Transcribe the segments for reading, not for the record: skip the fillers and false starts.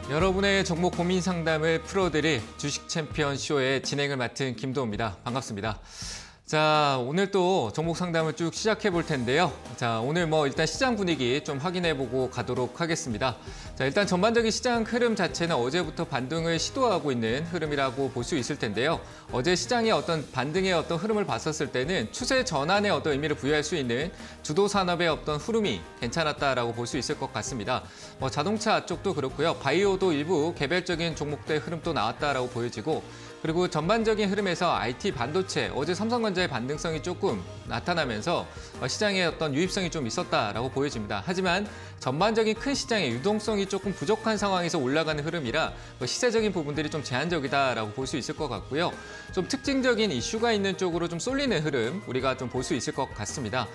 여러분의 종목 고민 상담을 풀어드릴 주식 챔피언 쇼의 진행을 맡은 김도우입니다. 반갑습니다. 자, 오늘 또 종목 상담을 쭉 시작해 볼 텐데요. 자, 오늘 일단 시장 분위기 좀 확인해 보고 가도록 하겠습니다. 자, 일단 전반적인 시장 흐름 자체는 어제부터 반등을 시도하고 있는 흐름이라고 볼 수 있을 텐데요. 어제 시장의 어떤 반등의 어떤 흐름을 봤었을 때는 추세 전환의 어떤 의미를 부여할 수 있는 주도 산업의 어떤 흐름이 괜찮았다라고 볼 수 있을 것 같습니다. 자동차 쪽도 그렇고요. 바이오도 일부 개별적인 종목들의 흐름도 나왔다라고 보여지고, 그리고 전반적인 흐름에서 IT 반도체, 어제 삼성전자의 반등성이 조금 나타나면서 시장의 어떤 유입성이 좀 있었다라고 보여집니다. 하지만 전반적인 큰 시장의 유동성이 조금 부족한 상황에서 올라가는 흐름이라 시세적인 부분들이 좀 제한적이다라고 볼 수 있을 것 같고요. 좀 특징적인 이슈가 있는 쪽으로 좀 쏠리는 흐름 우리가 좀 볼 수 있을 것 같습니다.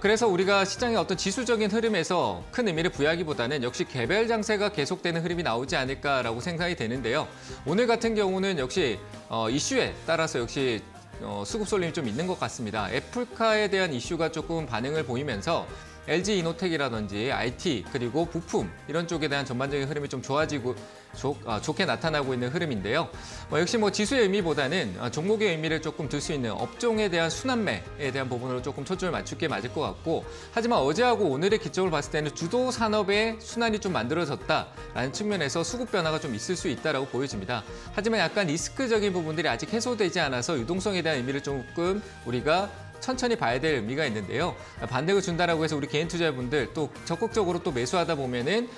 그래서 우리가 시장의 어떤 지수적인 흐름에서 큰 의미를 부여하기보다는 역시 개별 장세가 계속되는 흐름이 나오지 않을까라고 생각이 되는데요. 오늘 같은 경우는 역시 이슈에 따라서 역시 수급 쏠림이 좀 있는 것 같습니다. 애플카에 대한 이슈가 조금 반응을 보이면서 LG 이노텍이라든지 IT 그리고 부품 이런 쪽에 대한 전반적인 흐름이 좀 좋게 나타나고 있는 흐름인데요. 역시 지수의 의미보다는 종목의 의미를 조금 들 수 있는 업종에 대한 순환매에 대한 부분으로 조금 초점을 맞출 게 맞을 것 같고, 하지만 어제하고 오늘의 기점을 봤을 때는 주도 산업의 순환이 좀 만들어졌다라는 측면에서 수급 변화가 좀 있을 수 있다라고 보여집니다. 하지만 약간 리스크적인 부분들이 아직 해소되지 않아서 유동성에 대한 의미를 조금 우리가 천천히 봐야 될 의미가 있는데요. 반등을 준다라고 해서 우리 개인 투자자분들 또 적극적으로 또 매수하다 보면은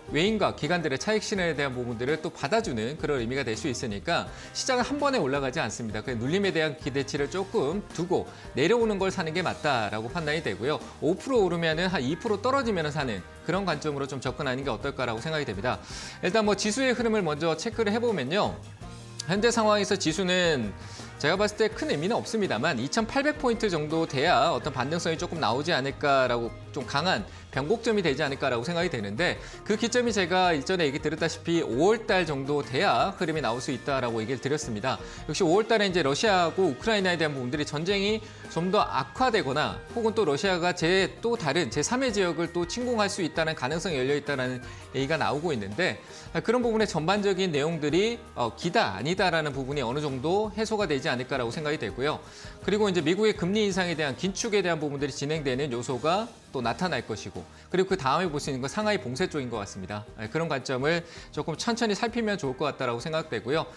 외인과 기관들의 차익 실현에 대한 부분들을 또 받아주는 그런 의미가 될 수 있으니까 시장은 한 번에 올라가지 않습니다. 그 눌림에 대한 기대치를 조금 두고 내려오는 걸 사는 게 맞다라고 판단이 되고요. 5% 오르면은 한 2% 떨어지면 사는 그런 관점으로 좀 접근하는 게 어떨까라고 생각이 됩니다. 일단 지수의 흐름을 먼저 체크를 해보면요. 현재 상황에서 지수는 제가 봤을 때 큰 의미는 없습니다만 2,800포인트 정도 돼야 어떤 반등성이 조금 나오지 않을까라고, 좀 강한 변곡점이 되지 않을까라고 생각이 되는데, 그 기점이 제가 일전에 얘기 드렸다시피 5월 달 정도 돼야 흐름이 나올 수 있다라고 얘기를 드렸습니다. 역시 5월 달에 이제 러시아하고 우크라이나에 대한 부분들이 전쟁이 좀 더 악화되거나 혹은 또 러시아가 또 다른 제3의 지역을 또 침공할 수 있다는 가능성이 열려 있다는 얘기가 나오고 있는데, 그런 부분의 전반적인 내용들이 기다 아니다라는 부분이 어느 정도 해소가 되지 않을까라고 생각이 되고요. 그리고 이제 미국의 금리 인상에 대한 긴축에 대한 부분들이 진행되는 요소가 또 나타날 것이고, 그리고 그 다음에 볼 수 있는 건 상하이 봉쇄 쪽인 것 같습니다. 그런 관점을 조금 천천히 살피면 좋을 것 같다라고 생각되고요.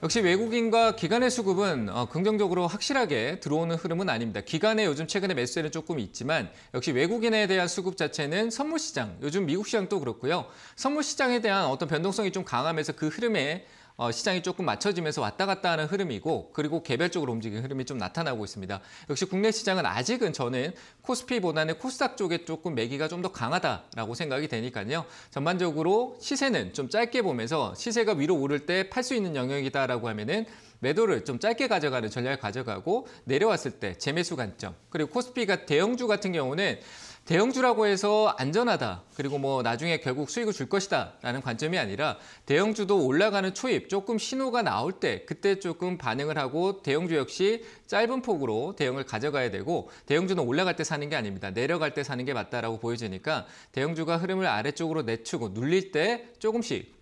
역시 외국인과 기관의 수급은 긍정적으로 확실하게 들어오는 흐름은 아닙니다. 기관의 요즘 최근에 매수세는 조금 있지만 역시 외국인에 대한 수급 자체는 선물 시장, 요즘 미국 시장도 그렇고요. 선물 시장에 대한 어떤 변동성이 좀 강하면서 그 흐름에 시장이 조금 맞춰지면서 왔다 갔다 하는 흐름이고, 그리고 개별적으로 움직이는 흐름이 좀 나타나고 있습니다. 역시 국내 시장은 아직은 저는 코스피보다는 코스닥 쪽에 조금 매기가 좀 더 강하다라고 생각이 되니까요. 전반적으로 시세는 좀 짧게 보면서 시세가 위로 오를 때 팔 수 있는 영역이다라고 하면은 매도를 좀 짧게 가져가는 전략을 가져가고, 내려왔을 때 재매수 관점, 그리고 코스피가 대형주 같은 경우는 대형주라고 해서 안전하다, 그리고 나중에 결국 수익을 줄 것이다 라는 관점이 아니라 대형주도 올라가는 초입 조금 신호가 나올 때 그때 조금 반응을 하고, 대형주 역시 짧은 폭으로 대형을 가져가야 되고, 대형주는 올라갈 때 사는 게 아닙니다. 내려갈 때 사는 게 맞다라고 보여지니까 대형주가 흐름을 아래쪽으로 내추고 눌릴 때 조금씩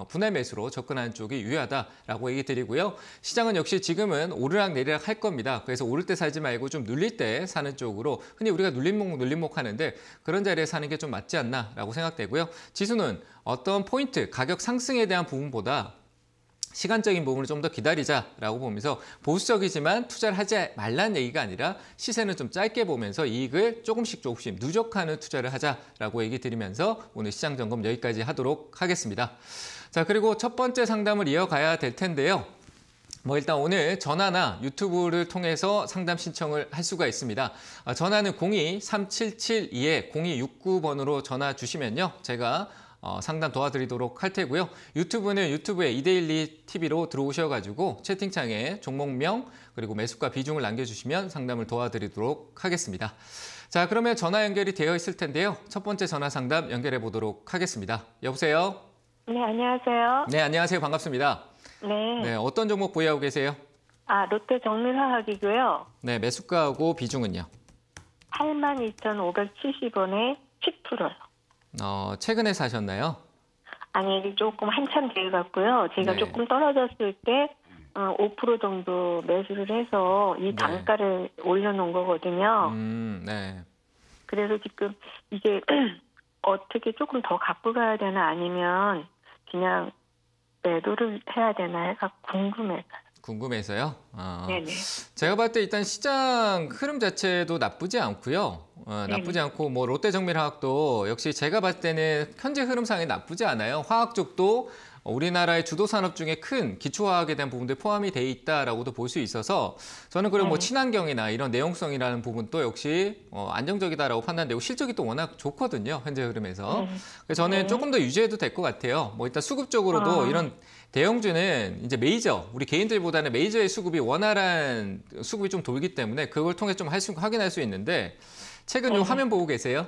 분할 매수로 접근하는 쪽이 유효하다라고 얘기 드리고요. 시장은 역시 지금은 오르락 내리락 할 겁니다. 그래서 오를 때 사지 말고 좀 눌릴 때 사는 쪽으로, 흔히 우리가 눌림목 하는데 그런 자리에 사는 게 좀 맞지 않나라고 생각되고요. 지수는 어떤 포인트, 가격 상승에 대한 부분보다 시간적인 부분을 좀 더 기다리자라고 보면서, 보수적이지만 투자를 하지 말라는 얘기가 아니라 시세는 좀 짧게 보면서 이익을 조금씩 누적하는 투자를 하자라고 얘기 드리면서 오늘 시장 점검 여기까지 하도록 하겠습니다. 자, 그리고 첫 번째 상담을 이어가야 될 텐데요. 일단 오늘 전화나 유튜브를 통해서 상담 신청을 할 수가 있습니다. 전화는 02-3772-0269번으로 전화 주시면요, 제가 상담 도와드리도록 할 테고요. 유튜브는 유튜브에 이데일리 TV로 들어오셔가지고 채팅창에 종목명 그리고 매수가 비중을 남겨주시면 상담을 도와드리도록 하겠습니다. 자, 그러면 전화 연결이 되어 있을 텐데요. 첫 번째 전화 상담 연결해 보도록 하겠습니다. 여보세요? 네, 안녕하세요. 네, 안녕하세요. 반갑습니다. 네. 네, 어떤 종목 보유하고 계세요? 롯데 정밀화학이고요. 네, 매수가하고 비중은요? 82,570원에 10%요. 최근에 사셨나요? 아니, 조금 한참 돼 갔고요. 제가 네. 조금 떨어졌을 때 5% 정도 매수를 해서 이 네. 단가를 올려놓은 거거든요. 네. 그래서 지금 이게 어떻게 조금 더 갖고 가야 되나 아니면 그냥 매도를 해야 되나 해가 궁금해요. 궁금해서요. 네네. 제가 봤을 때 일단 시장 흐름 자체도 나쁘지 않고요. 나쁘지 않고 뭐 롯데정밀화학도 역시 제가 봤을 때는 현재 흐름상에 나쁘지 않아요. 화학 쪽도 우리나라의 주도 산업 중에 큰 기초화학에 대한 부분들 포함이 돼 있다라고도 볼 수 있어서 저는 그리고 뭐 친환경이나 이런 내용성이라는 부분도 역시 안정적이다라고 판단되고 실적이 또 워낙 좋거든요. 현재 흐름에서. 그래서 저는 조금 더 유지해도 될 것 같아요. 뭐 일단 수급적으로도 이런 대형주는 이제 메이저, 우리 개인들보다는 메이저의 수급이 원활한 수급이 좀 돌기 때문에 그걸 통해 좀 확인할 수 있는데 최근 요 화면 보고 계세요?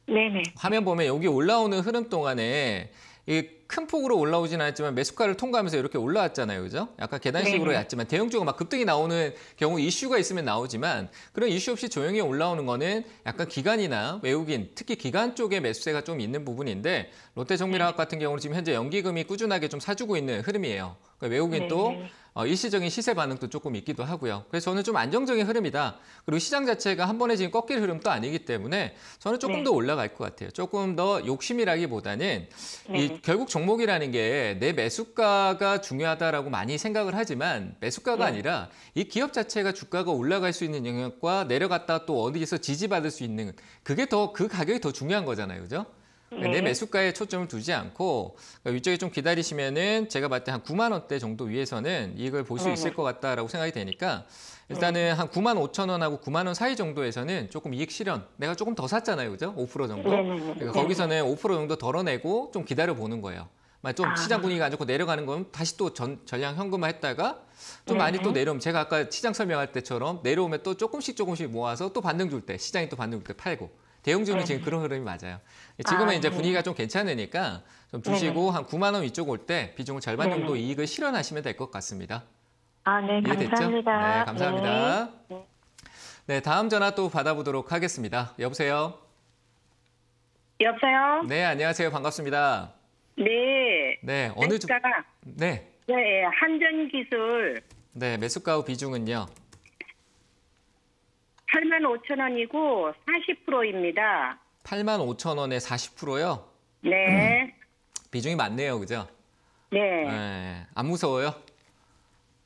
네네. 화면 보면 여기 올라오는 흐름 동안에 이 큰 폭으로 올라오진 않았지만 매수가를 통과하면서 이렇게 올라왔잖아요. 그죠? 약간 계단식으로 얕지만 대형주가 막 급등이 나오는 경우 이슈가 있으면 나오지만 그런 이슈 없이 조용히 올라오는 거는 약간 기관이나 외국인, 특히 기관 쪽의 매수세가 좀 있는 부분인데 롯데정밀화학 같은 경우는 지금 현재 연기금이 꾸준하게 좀 사주고 있는 흐름이에요. 그러니까 외국인 또 일시적인 시세 반응도 조금 있기도 하고요. 그래서 저는 좀 안정적인 흐름이다. 그리고 시장 자체가 한 번에 지금 꺾일 흐름도 아니기 때문에 저는 조금 더 올라갈 것 같아요. 조금 더 욕심이라기보다는 이 결국 종목이라는 게 내 매수가가 중요하다라고 많이 생각을 하지만 매수가가 아니라 이 기업 자체가 주가가 올라갈 수 있는 영역과 내려갔다 또 어디에서 지지받을 수 있는 그게 더 그 가격이 더 중요한 거잖아요. 그죠? 내 매수가에 초점을 두지 않고 위쪽에 좀 기다리시면은 제가 봤을 때 한 9만 원대 정도 위에서는 이익을 볼 수 있을 것 같다라고 생각이 되니까 일단은 한 9만 5천 원하고 9만 원 사이 정도에서는 조금 이익 실현. 내가 조금 더 샀잖아요. 그죠? 5% 정도. 그러니까 거기서는 5% 정도 덜어내고 좀 기다려 보는 거예요. 좀 시장 분위기가 안 좋고 내려가는 건 다시 또 전량 현금화 했다가 좀 많이 또 내려오면 제가 아까 시장 설명할 때처럼 내려오면 또 조금씩 모아서 또 반등 줄 때 시장이 또 반등 줄 때 팔고 대형주는 지금 그런 흐름이 맞아요. 지금은 이제 분위기가 좀 괜찮으니까 좀 두시고 한 9만 원 위쪽 올 때 비중을 절반 정도 이익을 실현하시면 될 것 같습니다. 네, 이해됐죠? 감사합니다. 네, 감사합니다. 네, 다음 전화 또 받아보도록 하겠습니다. 여보세요? 여보세요? 네, 안녕하세요. 반갑습니다. 네. 네, 어느 주... 매수가가 네, 네, 한전기술 네, 매수가 후 비중은요? 85,000원이고 40%입니다. 8만 5천 원에 40%요? 네. 비중이 많네요. 그죠? 네. 네, 안 무서워요?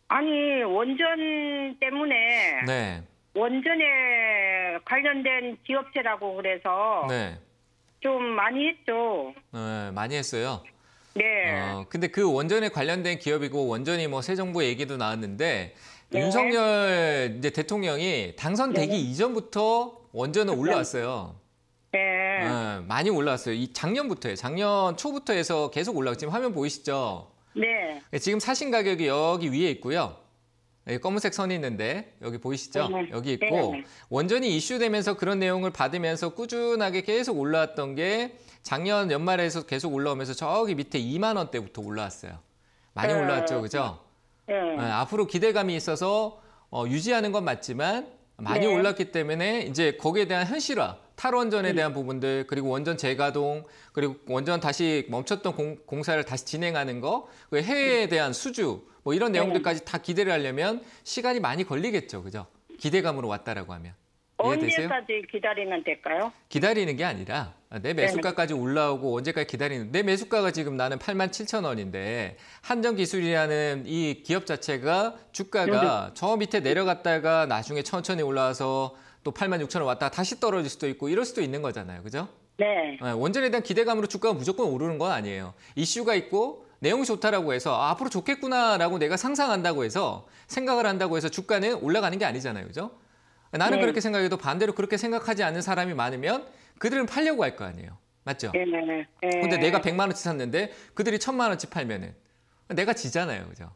아니, 원전 때문에 네, 원전에 관련된 기업체라고 그래서 네, 좀 많이 했죠. 네, 많이 했어요. 네. 근데 그 원전에 관련된 기업이고 원전이 뭐 새 정부 얘기도 나왔는데 네. 윤석열 이제 대통령이 당선되기 이전부터 원전은 올라왔어요. 네. 많이 올라왔어요. 이 작년부터예요. 작년 초부터 해서 계속 올라왔고 지금 화면 보이시죠? 네. 지금 사신 가격이 여기 위에 있고요. 여기 검은색 선이 있는데 여기 보이시죠? 네. 여기 있고 네. 원전이 이슈되면서 그런 내용을 받으면서 꾸준하게 계속 올라왔던 게 작년 연말에서 계속 올라오면서 저기 밑에 2만 원대부터 올라왔어요. 많이 네. 올라왔죠, 그죠? 네. 앞으로 기대감이 있어서 유지하는 건 맞지만 많이 네. 올랐기 때문에 이제 거기에 대한 현실화, 탈원전에 대한 부분들 그리고 원전 재가동 그리고 원전 다시 멈췄던 공사를 다시 진행하는 거, 그리고 해외에 대한 수주 뭐 이런 내용들까지 다 기대를 하려면 시간이 많이 걸리겠죠, 그죠? 기대감으로 왔다라고 하면. 이해되세요? 언제까지 기다리면 될까요? 기다리는 게 아니라 내 매수가까지 올라오고 언제까지 기다리는 내 매수가가 지금 나는 87,000원인데 한전기술이라는 이 기업 자체가 주가가 저 밑에 내려갔다가 나중에 천천히 올라와서 또 86,000원 왔다가 다시 떨어질 수도 있고 이럴 수도 있는 거잖아요. 그죠? 네. 원전에 대한 기대감으로 주가가 무조건 오르는 건 아니에요. 이슈가 있고 내용이 좋다라고 해서 앞으로 좋겠구나라고 내가 상상한다고 해서 생각을 한다고 해서 주가는 올라가는 게 아니잖아요. 그죠? 나는 그렇게 생각해도 반대로 그렇게 생각하지 않는 사람이 많으면 그들은 팔려고 할 거 아니에요. 맞죠? 네. 근데 내가 100만 원치 샀는데 그들이 1000만 원치 팔면은 내가 지잖아요. 그죠?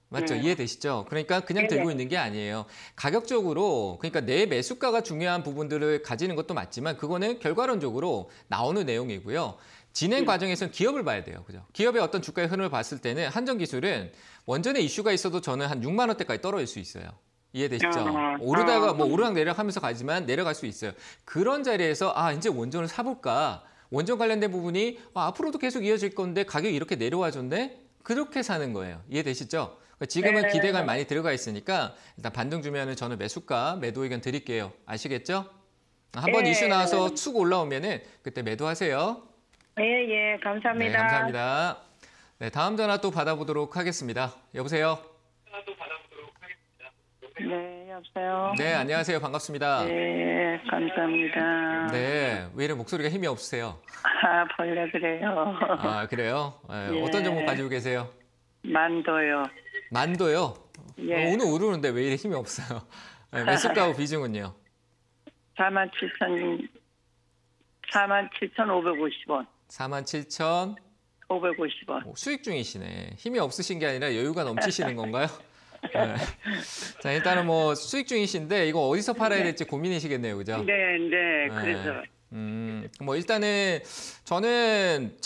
맞죠? 이해되시죠? 그러니까 그냥 들고 있는 게 아니에요. 가격적으로 그러니까 내 매수가가 중요한 부분들을 가지는 것도 맞지만 그거는 결과론적으로 나오는 내용이고요. 진행 과정에서는 기업을 봐야 돼요. 그죠? 기업의 어떤 주가의 흐름을 봤을 때는 한전기술은 원전에 이슈가 있어도 저는 한 6만 원대까지 떨어질 수 있어요. 이해되시죠? 오르다가 뭐 오르락 내리락 하면서 가지만 내려갈 수 있어요. 그런 자리에서 이제 원전을 사볼까? 원전 관련된 부분이 앞으로도 계속 이어질 건데 가격이 이렇게 내려와 줬네? 그렇게 사는 거예요. 이해되시죠? 그러니까 지금은 네. 기대감이 많이 들어가 있으니까 일단 반등 주면은 저는 매수가, 매도 의견 드릴게요. 아시겠죠? 한번 네. 이슈 나와서 축 올라오면은 그때 매도하세요. 예, 감사합니다. 네, 감사합니다. 네, 다음 전화 또 받아보도록 하겠습니다. 여보세요? 네, 여보세요. 네, 안녕하세요. 반갑습니다. 네, 감사합니다. 네, 왜 이래 목소리가 힘이 없으세요? 원래 그래요. 아, 그래요? 네, 예. 어떤 종목 가지고 계세요? 만도요. 만도요? 예. 오늘 오르는데 왜 이래 힘이 없어요? 네, 매수가하고 비중은요? 47,550원. 47,000 550원. 수익 중이시네. 힘이 없으신 게 아니라 여유가 넘치시는 건가요? 네. 자, 일단은 뭐 수익 중이신데 이거 어디서 팔아야 될지 고민이시겠네요. 그죠? 네, 그래서. 뭐 일단은 저는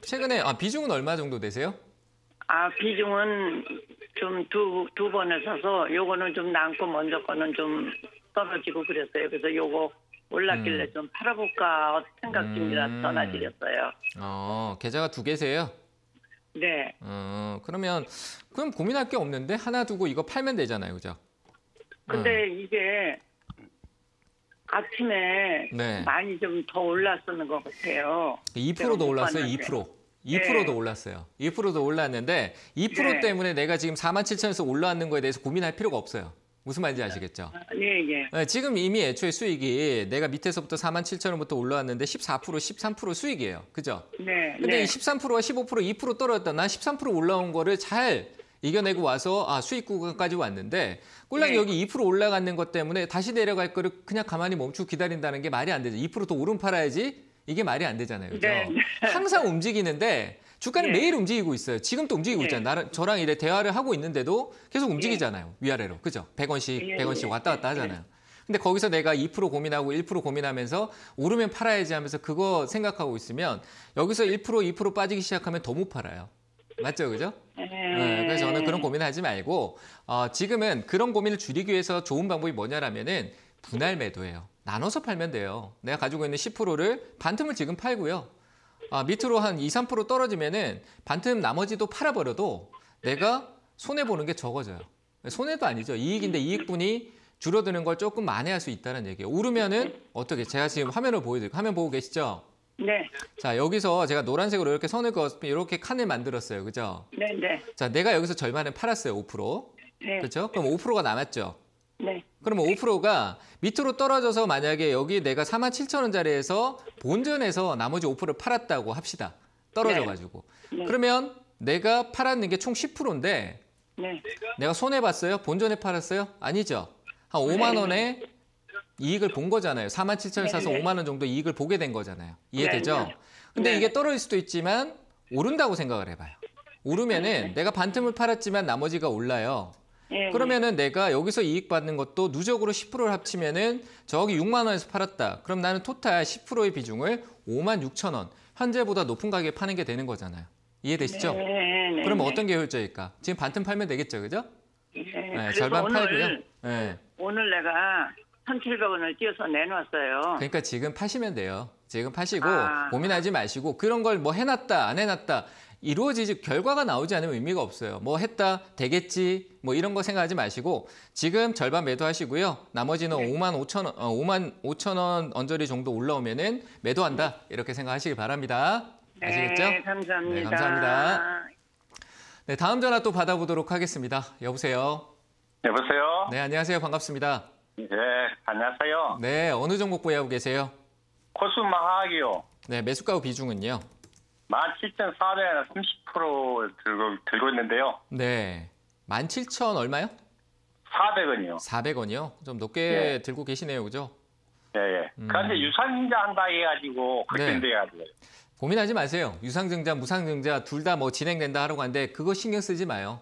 최근에 비중은 얼마 정도 되세요? 비중은 좀 두 번에 사서 요거는 좀 남고 먼저 거는 좀 떨어지고 그랬어요. 그래서 요거 올랐길래 좀 팔아볼까 생각 중이라 전화드렸어요. 계좌가 2개세요? 네. 그럼 고민할 게 없는데 하나 두고 이거 팔면 되잖아요. 그죠? 근데 이게 아침에 네. 많이 좀 더 올랐었는 것 같아요. 2%도 올랐어요. 봤는데. 2%. 2%도 올랐어요. 2%도 올랐는데 2% 네. 때문에 내가 지금 47,000에서 올라왔는 거에 대해서 고민할 필요가 없어요. 무슨 말인지 아시겠죠? 예. 네, 지금 이미 애초에 수익이 내가 밑에서부터 47,000원부터 올라왔는데 14%, 13% 수익이에요. 그죠? 네. 근데 이 13%와 15%, 2% 떨어졌다. 난 13% 올라온 거를 잘 이겨내고 와서 수익 구간까지 왔는데 꼴랑 네. 여기 2% 올라가는 것 때문에 다시 내려갈 거를 그냥 가만히 멈추고 기다린다는 게 말이 안 되죠. 2% 더 오름 팔아야지 이게 말이 안 되잖아요. 그죠? 네. 항상 움직이는데 주가는 네. 매일 움직이고 있어요. 지금도 움직이고 네. 있잖아요. 저랑 이래 대화를 하고 있는데도 계속 움직이잖아요. 위아래로. 그죠? 100원씩, 예, 100원씩 왔다 갔다 하잖아요. 근데 거기서 내가 2% 고민하고 1% 고민하면서 오르면 팔아야지 하면서 그거 생각하고 있으면 여기서 1%, 2% 빠지기 시작하면 더 못 팔아요. 맞죠? 그죠? 네, 그래서 저는 그런 고민을 하지 말고 지금은 그런 고민을 줄이기 위해서 좋은 방법이 뭐냐라면은 분할 매도예요. 나눠서 팔면 돼요. 내가 가지고 있는 10%를 반틈을 지금 팔고요. 밑으로 한 2, 3% 떨어지면은 반틈 나머지도 팔아버려도 내가 손해보는 게 적어져요. 손해도 아니죠. 이익인데 이익분이 줄어드는 걸 조금 만회할 수 있다는 얘기예요. 오르면은 어떻게? 제가 지금 화면을 보여드릴게요. 화면 보고 계시죠? 네. 자, 여기서 제가 노란색으로 이렇게 선을 그었으면 이렇게 칸을 만들었어요. 그죠? 네. 자, 내가 여기서 절반을 팔았어요. 5%. 네. 그렇죠? 그럼 5%가 남았죠. 네. 그러면 5%가 밑으로 떨어져서 만약에 여기 내가 47,000원짜리에서 본전에서 나머지 5%를 팔았다고 합시다. 떨어져가지고. 네. 그러면 내가 팔았는 게 총 10%인데 네. 내가 손해봤어요? 본전에 팔았어요? 아니죠. 한 5만 원에 이익을 본 거잖아요. 47,000원 사서 네. 5만 원 정도 이익을 보게 된 거잖아요. 이해되죠? 네. 근데 네. 이게 떨어질 수도 있지만 오른다고 생각을 해봐요. 오르면은 내가 반틈을 팔았지만 나머지가 올라요. 네. 그러면은 내가 여기서 이익 받는 것도 누적으로 10%를 합치면은 저기 6만 원에서 팔았다. 그럼 나는 토탈 10%의 비중을 56,000원. 현재보다 높은 가격에 파는 게 되는 거잖아요. 이해되시죠? 네. 그러면 어떤 게 효율적일까? 지금 반틈 팔면 되겠죠, 그죠? 네. 네, 그래서 절반 오늘, 팔고요. 네. 오늘 내가 1,700원을 띄어서 내놨어요. 그러니까 지금 파시면 돼요. 지금 파시고 아. 고민하지 마시고 그런 걸 뭐 해놨다 안 해놨다 이루어지지 결과가 나오지 않으면 의미가 없어요. 뭐 했다 되겠지 뭐 이런 거 생각하지 마시고 지금 절반 매도하시고요. 나머지는 55,000원 언저리 정도 올라오면은 매도한다 이렇게 생각하시기 바랍니다. 아시겠죠? 네, 감사합니다. 네, 감사합니다. 네, 다음 전화 또 받아보도록 하겠습니다. 여보세요. 여보세요? 네, 안녕하세요. 반갑습니다. 네, 안녕하세요. 네, 어느 종목 보유하고 계세요? 코스모화학이요. 네, 매수가 비중은요? 17,400원 30% 들고 있는데요. 네. 17,000 얼마요? 400원이요. 400원이요? 좀 높게 네. 들고 계시네요. 그죠? 예. 그런데 유상증자 한다 해가지고 그렇게 네. 돼가지고. 고민하지 마세요. 유상증자, 무상증자 둘 다 뭐 진행된다 하라고 하는데 그거 신경 쓰지 마요.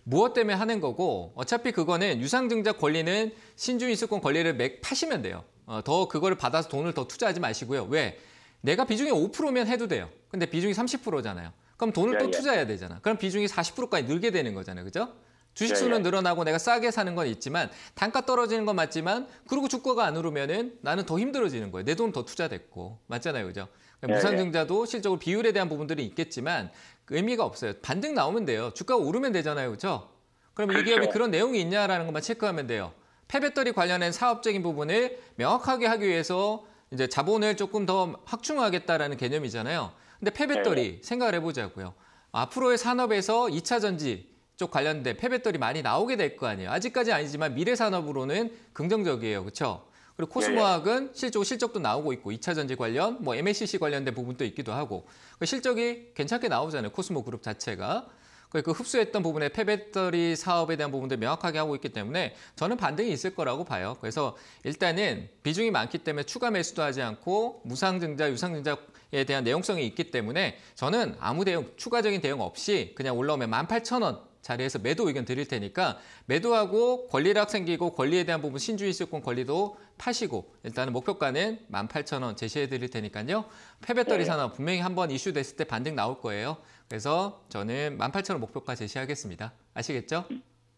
무엇 때문에 하는 거고 어차피 그거는 유상증자 권리는 신주인수권 권리를 파시면 돼요. 더 그거를 받아서 돈을 더 투자하지 마시고요. 왜? 내가 비중이 5%면 해도 돼요. 근데 비중이 30%잖아요. 그럼 돈을 또 투자해야 되잖아. 그럼 비중이 40%까지 늘게 되는 거잖아요. 그죠? 주식수는 늘어나고 내가 싸게 사는 건 있지만 단가 떨어지는 건 맞지만 그리고 주가가 안 오르면은 나는 더 힘들어지는 거예요. 내 돈 더 투자됐고. 맞잖아요. 그죠? 무상증자도 실적으로 비율에 대한 부분들이 있겠지만 의미가 없어요. 반등 나오면 돼요. 주가가 오르면 되잖아요. 그렇죠? 그럼 이 기업이 그런 내용이 있냐라는 것만 체크하면 돼요. 폐배터리 관련된 사업적인 부분을 명확하게 하기 위해서 이제 자본을 조금 더 확충하겠다라는 개념이잖아요. 근데 폐배터리 생각을 해보자고요. 앞으로의 산업에서 2차 전지 쪽 관련된 폐배터리 많이 나오게 될 거 아니에요. 아직까지 아니지만 미래 산업으로는 긍정적이에요. 그렇죠? 그리고 코스모학은 실적도 나오고 있고 2차 전지 관련, 뭐 MLCC 관련된 부분도 있기도 하고 실적이 괜찮게 나오잖아요. 코스모 그룹 자체가. 그 흡수했던 부분에 폐배터리 사업에 대한 부분들 명확하게 하고 있기 때문에 저는 반등이 있을 거라고 봐요. 그래서 일단은 비중이 많기 때문에 추가 매수도 하지 않고 무상증자, 유상증자에 대한 내용성이 있기 때문에 저는 아무 대응, 추가적인 대응 없이 그냥 올라오면 18,000원 자리에서 매도 의견 드릴 테니까 매도하고 권리락 생기고 권리에 대한 부분 신주의수권 권리도 파시고 일단은 목표가는 18,000원 제시해 드릴 테니까요. 폐배터리 산업 분명히 한번 이슈됐을 때 반등 나올 거예요. 그래서 저는 18,000원 목표가 제시하겠습니다. 아시겠죠?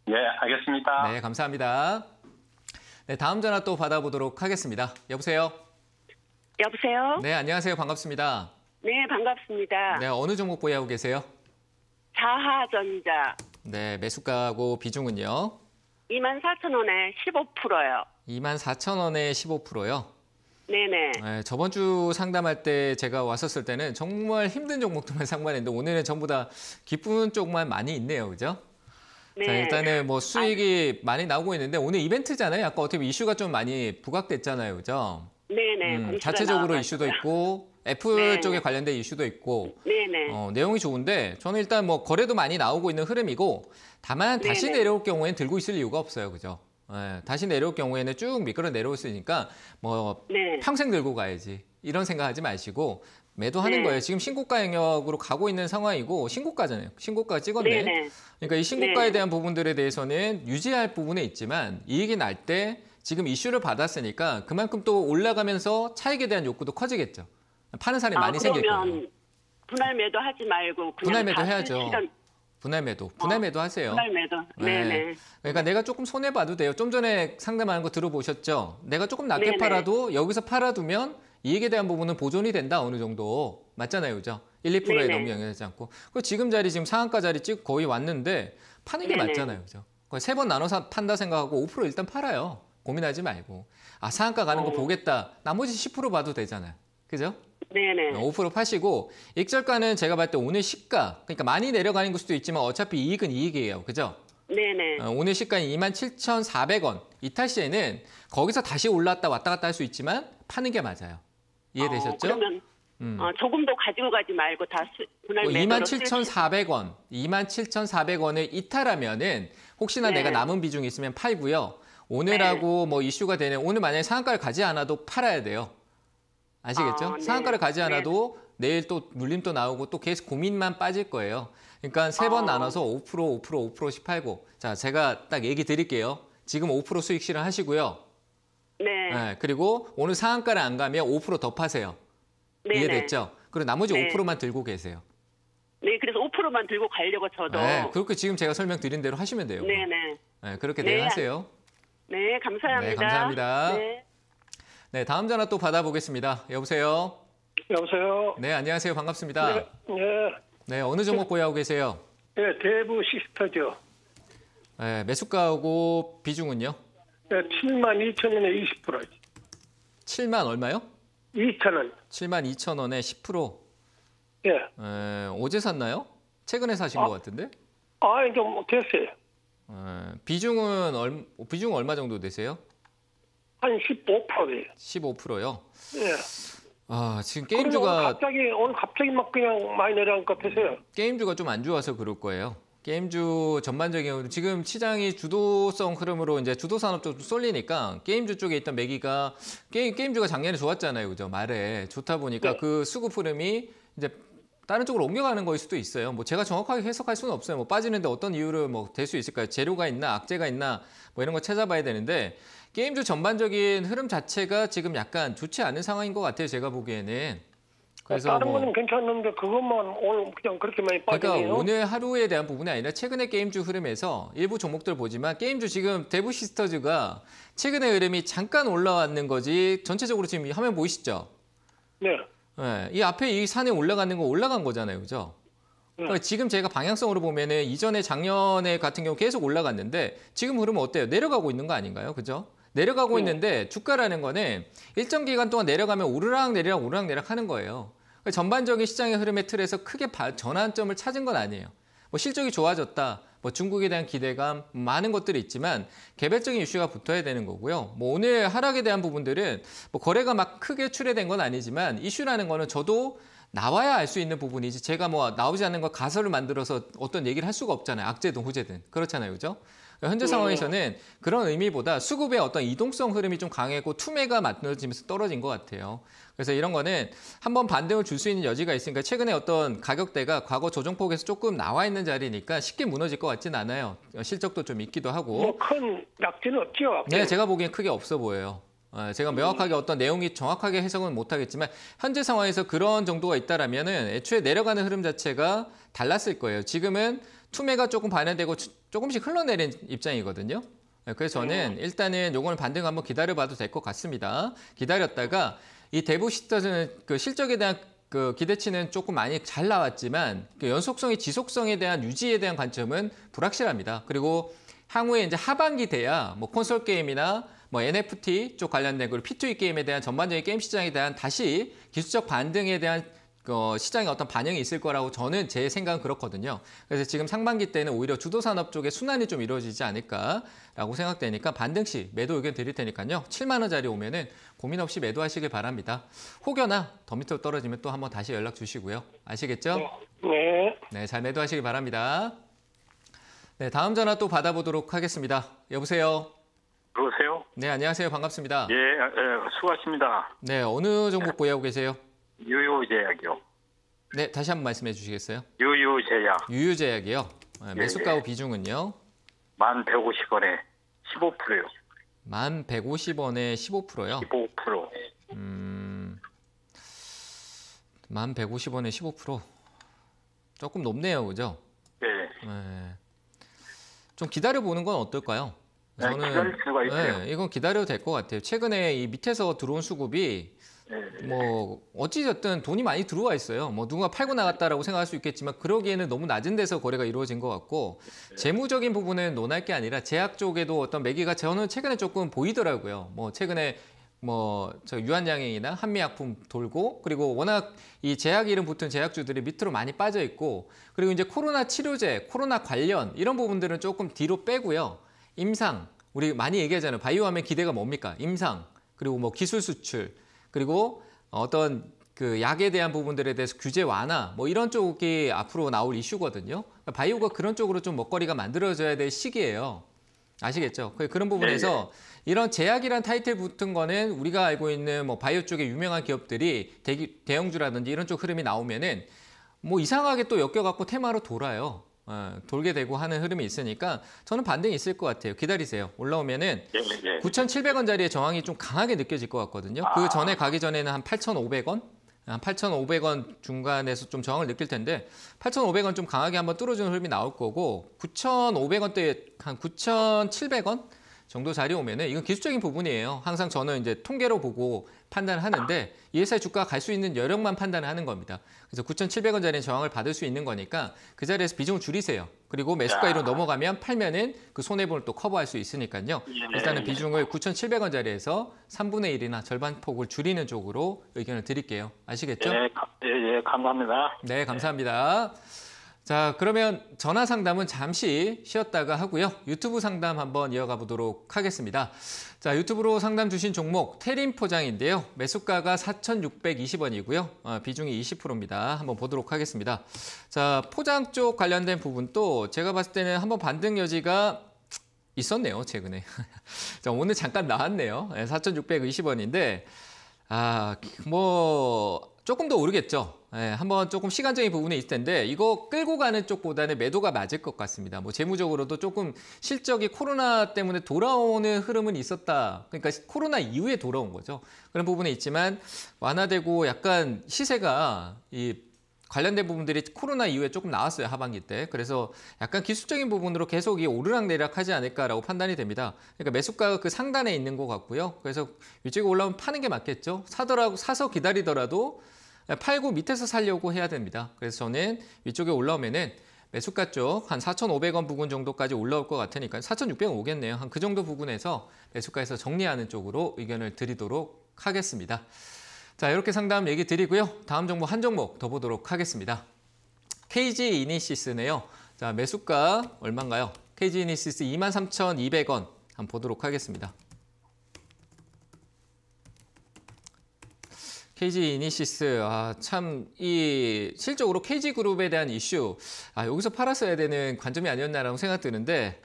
네, 알겠습니다. 네, 감사합니다. 네, 다음 전화 또 받아보도록 하겠습니다. 여보세요? 여보세요? 네, 안녕하세요. 반갑습니다. 네, 반갑습니다. 네, 어느 종목 보유하고 계세요? 자하전자 네, 매수가하고 비중은요? 24,000원에 15%요. 24,000원에 15%요? 네네. 네, 저번 주 상담할 때 제가 왔었을 때는 정말 힘든 종목들만 상담했는데 오늘은 전부 다 기쁜 쪽만 많이 있네요. 그죠? 네. 자, 일단은 뭐 수익이 많이 나오고 있는데 오늘 이벤트잖아요. 아까 어떻게 보면 이슈가 좀 많이 부각됐잖아요. 그죠? 네네. 공시가 자체적으로 나와가지고요. 이슈도 있고 애플 네. 쪽에 관련된 이슈도 있고 네네. 내용이 좋은데 저는 일단 뭐 거래도 많이 나오고 있는 흐름이고 다만 다시 네네. 내려올 경우에는 들고 있을 이유가 없어요. 그죠? 예, 다시 내려올 경우에는 쭉 미끄러 내려올 수 있으니까 뭐 네. 평생 들고 가야지 이런 생각하지 마시고 매도하는 네. 거예요. 지금 신고가 영역으로 가고 있는 상황이고 신고가잖아요. 신고가 찍었네. 네네. 그러니까 이 신고가에 네. 대한 부분들에 대해서는 유지할 부분에 있지만 이익이 날 때 지금 이슈를 받았으니까 그만큼 또 올라가면서 차익에 대한 욕구도 커지겠죠. 파는 사람이 많이 생길 거예요. 그러면 분할 매도 하지 말고 그냥 분할 매도 다 해야죠. 실시간 분할 매도 하세요. 분할 매도. 네. 네네. 그러니까 내가 조금 손해 봐도 돼요. 좀 전에 상담하는 거 들어보셨죠? 내가 조금 낮게 네네. 팔아도 여기서 팔아두면 이익에 대한 부분은 보존이 된다 어느 정도. 맞잖아요, 그죠? 1, 2%에 네네. 너무 영향하지 않고. 그 지금 자리 지금 상한가 자리 찍고 거의 왔는데 파는 게 네네. 맞잖아요, 그죠? 세 번 나눠서 판다 생각하고 5% 일단 팔아요. 고민하지 말고. 아, 상한가 가는 거 보겠다. 나머지 10% 봐도 되잖아요. 그죠? 네네. 5% 파시고 익절가는 제가 봤을 때 오늘 시가 그러니까 많이 내려가는 걸 수도 있지만 어차피 이익은 이익이에요. 그죠? 네네. 오늘 시가는 27,400원. 이탈 시에는 거기서 다시 올랐다 왔다 갔다 할 수 있지만 파는 게 맞아요. 이해되셨죠? 그러면 조금 더 가지고 가지 말고 다 분할 매도로 27,400원. 27,400원을 이탈하면은 혹시나 네. 내가 남은 비중이 있으면 팔고요. 오늘하고 뭐 이슈가 되는 오늘 만약에 상한가를 가지 않아도 팔아야 돼요. 아시겠죠? 네. 상한가를 가지 않아도 내일 또 눌림 또 나오고 또 계속 고민만 빠질 거예요. 그러니까 세 번 나눠서 5%씩 팔고. 자, 제가 딱 얘기 드릴게요. 지금 5% 수익 실현하시고요. 네. 네, 그리고 오늘 상한가를 안 가면 5% 더 파세요. 네네. 이해됐죠? 그리고 나머지 네. 5%만 들고 계세요. 네, 그래서 5%만 들고 가려고 저도. 네, 그렇게 지금 제가 설명드린 대로 하시면 돼요. 네네. 네, 그렇게 네, 대응하세요. 네, 감사합니다. 네, 감사합니다. 네. 네, 다음 전화 또 받아보겠습니다. 여보세요? 여보세요. 네, 안녕하세요. 반갑습니다. 네, 네, 어느 종목 보유하고 계세요? 네, 대부 시스터죠. 네, 매수가하고 비중은요? 네, 72,000원에 20%. 7만 얼마요? 2,000원. 7만 2천 원에 10%. 예. 어제 샀나요? 최근에 사신 것 같은데? 아, 이제 뭐 됐어요. 비중은 비중 얼마 정도 되세요? 한 15%예요. 15%요. 예. 아, 지금 그러면 게임주가 오늘 갑자기 막 그냥 많이 내려간 것 같아서요. 게임주가 좀 안 좋아서 그럴 거예요. 게임주 전반적인 지금 시장이 주도성 흐름으로 이제 주도 산업 쪽 쏠리니까 게임주 쪽에 있던 매기가 게임주가 작년에 좋았잖아요, 그죠? 말에 좋다 보니까 네. 그 수급 흐름이 이제 다른 쪽으로 옮겨가는 거일 수도 있어요. 뭐 제가 정확하게 해석할 수는 없어요. 뭐 빠지는데 어떤 이유로 뭐 될 수 있을까요? 재료가 있나, 악재가 있나, 뭐 이런 거 찾아봐야 되는데 게임주 전반적인 흐름 자체가 지금 약간 좋지 않은 상황인 것 같아요. 제가 보기에는. 그래서 다른 뭐 거는 괜찮은데 그것만 오늘 그냥 그렇게 많이 그러니까 빠지네요. 오늘 하루에 대한 부분이 아니라 최근의 게임주 흐름에서 일부 종목들 보지만 게임주 지금 대부 시스터즈가 최근의 흐름이 잠깐 올라왔는 거지 전체적으로 지금 화면 보이시죠? 네. 예, 이 앞에 이 산에 올라가는 거 올라간 거잖아요, 그죠? 그러니까 지금 제가 방향성으로 보면은 이전에 작년에 같은 경우 계속 올라갔는데 지금 흐름은 어때요? 내려가고 있는 거 아닌가요, 그죠? 내려가고 있는데 주가라는 거는 일정 기간 동안 내려가면 오르락 내리락 오르락 내리락 하는 거예요. 그러니까 전반적인 시장의 흐름의 틀에서 크게 전환점을 찾은 건 아니에요. 뭐 실적이 좋아졌다, 뭐 중국에 대한 기대감, 많은 것들이 있지만 개별적인 이슈가 붙어야 되는 거고요. 뭐 오늘 하락에 대한 부분들은 뭐 거래가 막 크게 출회된 건 아니지만 이슈라는 거는 저도 나와야 알 수 있는 부분이지 제가 뭐 나오지 않는 거 가설을 만들어서 어떤 얘기를 할 수가 없잖아요. 악재든 후재든. 그렇잖아요, 그죠? 현재 상황에서는 그런 의미보다 수급의 어떤 이동성 흐름이 좀 강했고 투매가 만들어지면서 떨어진 것 같아요. 그래서 이런 거는 한번 반등을 줄 수 있는 여지가 있으니까 최근에 어떤 가격대가 과거 조정폭에서 조금 나와 있는 자리니까 쉽게 무너질 것 같진 않아요. 실적도 좀 있기도 하고. 뭐 큰 낙지는 없죠. 네, 제가 보기엔 크게 없어 보여요. 제가 명확하게 어떤 내용이 정확하게 해석은 못하겠지만 현재 상황에서 그런 정도가 있다라면은 애초에 내려가는 흐름 자체가 달랐을 거예요. 지금은 투매가 조금 반영되고 조금씩 흘러내린 입장이거든요. 그래서 저는 일단은 요거는 반등 한번 기다려봐도 될 것 같습니다. 기다렸다가 이 대부 시점은 그 실적에 대한 그 기대치는 조금 많이 잘 나왔지만 그 연속성의 지속성에 대한 유지에 대한 관점은 불확실합니다. 그리고 향후에 이제 하반기 돼야 뭐 콘솔 게임이나 뭐 NFT 쪽 관련된 그리고 P2E 게임에 대한 전반적인 게임 시장에 대한 다시 기술적 반등에 대한 시장의 어떤 반영이 있을 거라고 저는 제 생각은 그렇거든요. 그래서 지금 상반기 때는 오히려 주도 산업 쪽에 순환이 좀 이루어지지 않을까라고 생각되니까 반등 시 매도 의견 드릴 테니까요. 7만 원짜리 오면은 고민 없이 매도하시길 바랍니다. 혹여나 더 밑으로 떨어지면 또 한번 다시 연락 주시고요. 아시겠죠? 네. 네, 잘 매도하시길 바랍니다. 네, 다음 전화 또 받아보도록 하겠습니다. 여보세요? 여보세요? 네, 안녕하세요. 반갑습니다. 예, 수고하십니다. 네, 어느 종목 보유하고 계세요? 유유제약이요. 네, 다시 한번 말씀해 주시겠어요? 유유제약. 유유제약이요. 매수가 후 비중은요? 1150원에 15%요. 1150원에 15%요? 15%. 1150원에 15%. 조금 높네요, 그죠? 네. 네. 좀 기다려보는 건 어떨까요? 네, 기다릴 필요가 있어요. 네, 이건 기다려도 될 것 같아요. 최근에 이 밑에서 들어온 수급이 뭐 어찌됐든 돈이 많이 들어와 있어요. 뭐 누군가 팔고 나갔다라고 생각할 수 있겠지만 그러기에는 너무 낮은 데서 거래가 이루어진 것 같고 재무적인 부분은 논할 게 아니라 제약 쪽에도 어떤 매기가 저는 최근에 조금 보이더라고요. 뭐 최근에 뭐 저 유한양행이나 한미약품 돌고 그리고 워낙 이 제약 이름 붙은 제약주들이 밑으로 많이 빠져 있고 그리고 이제 코로나 치료제, 코로나 관련 이런 부분들은 조금 뒤로 빼고요. 임상, 우리 많이 얘기하잖아요. 바이오 하면 기대가 뭡니까? 임상, 그리고 뭐 기술 수출, 그리고 어떤 그 약에 대한 부분들에 대해서 규제 완화, 뭐 이런 쪽이 앞으로 나올 이슈거든요. 바이오가 그런 쪽으로 좀 먹거리가 만들어져야 될 시기예요. 아시겠죠? 그런 부분에서 이런 제약이란 타이틀 붙은 거는 우리가 알고 있는 뭐 바이오 쪽의 유명한 기업들이 대형주라든지 이런 쪽 흐름이 나오면은 뭐 이상하게 또 엮여갖고 테마로 돌아요. 돌게 되고 하는 흐름이 있으니까 저는 반등이 있을 것 같아요. 기다리세요. 올라오면은 9,700원짜리의 저항이 좀 강하게 느껴질 것 같거든요. 그 전에 가기 전에는 한 8,500원? 한 8,500원 중간에서 좀 저항을 느낄 텐데 8,500원 좀 강하게 한번 뚫어주는 흐름이 나올 거고 9,500원대 한 9,700원? 정도 자리 오면은 이건 기술적인 부분이에요. 항상 저는 이제 통계로 보고 판단하는데 이 회사의 주가가 갈 수 있는 여력만 판단을 하는 겁니다. 그래서 9,700원짜리 저항을 받을 수 있는 거니까 그 자리에서 비중을 줄이세요. 그리고 매수가로 넘어가면 팔면은 그 손해분을 또 커버할 수 있으니까요. 일단은 비중을 9,700원짜리에서 3분의 1이나 절반 폭을 줄이는 쪽으로 의견을 드릴게요. 아시겠죠? 예, 감사합니다. 네, 감사합니다. 자, 그러면 전화 상담은 잠시 쉬었다가 하고요. 유튜브 상담 한번 이어가 보도록 하겠습니다. 자, 유튜브로 상담 주신 종목 태림 포장인데요. 매수가가 4,620원이고요. 비중이 20%입니다. 한번 보도록 하겠습니다. 자, 포장 쪽 관련된 부분도 제가 봤을 때는 한번 반등 여지가 있었네요, 최근에. 자, 오늘 잠깐 나왔네요. 4,620원인데 뭐 조금 더 오르겠죠. 한번 조금 시간적인 부분이 있을 텐데 이거 끌고 가는 쪽보다는 매도가 맞을 것 같습니다. 뭐 재무적으로도 조금 실적이 코로나 때문에 돌아오는 흐름은 있었다. 그러니까 코로나 이후에 돌아온 거죠. 그런 부분이 있지만 완화되고 약간 시세가 이 관련된 부분들이 코로나 이후에 조금 나왔어요. 하반기 때. 그래서 약간 기술적인 부분으로 계속 이 오르락내리락 하지 않을까라고 판단이 됩니다. 그러니까 매수가가 그 상단에 있는 것 같고요. 그래서 위쪽에 올라오면 파는 게 맞겠죠. 사서 기다리더라도 팔고 밑에서 살려고 해야 됩니다. 그래서 저는 위쪽에 올라오면은 매수가 쪽 한 4,500원 부근 정도까지 올라올 것 같으니까 4,600원 오겠네요. 한 그 정도 부근에서 매수가에서 정리하는 쪽으로 의견을 드리도록 하겠습니다. 자, 이렇게 상담 얘기 드리고요. 다음 종목 한 종목 더 보도록 하겠습니다. KG 이니시스네요. 자, 매수가 얼마인가요? KG 이니시스 23,200원 한번 보도록 하겠습니다. KG 이니시스, 참, 실적으로 KG그룹에 대한 이슈, 여기서 팔았어야 되는 관점이 아니었나라고 생각 드는데,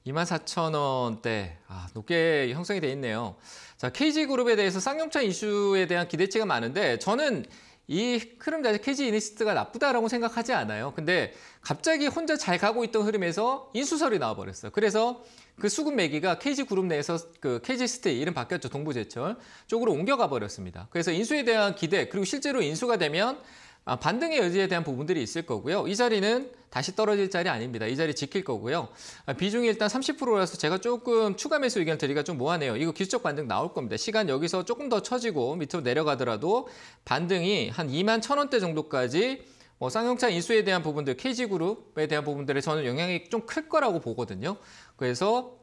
24,000원대, 높게 형성이 돼 있네요. 자, KG그룹에 대해서 쌍용차 이슈에 대한 기대치가 많은데, 저는 이 흐름 자체 KG 이니시스가 나쁘다라고 생각하지 않아요. 근데 갑자기 혼자 잘 가고 있던 흐름에서 인수설이 나와버렸어요. 그래서 그 수급 매기가 KG그룹 내에서 그 KG스테이, 이름 바뀌었죠. 동부제철 쪽으로 옮겨가 버렸습니다. 그래서 인수에 대한 기대, 그리고 실제로 인수가 되면 반등의 여지에 대한 부분들이 있을 거고요. 이 자리는 다시 떨어질 자리 아닙니다. 이 자리 지킬 거고요. 비중이 일단 30%라서 제가 조금 추가 매수 의견 드리기가 좀 뭐하네요. 이거 기술적 반등 나올 겁니다. 시간 여기서 조금 더 처지고 밑으로 내려가더라도 반등이 한 21,000원대 정도까지 쌍용차 인수에 대한 부분들, KG그룹에 대한 부분들에 저는 영향이 좀 클 거라고 보거든요. 그래서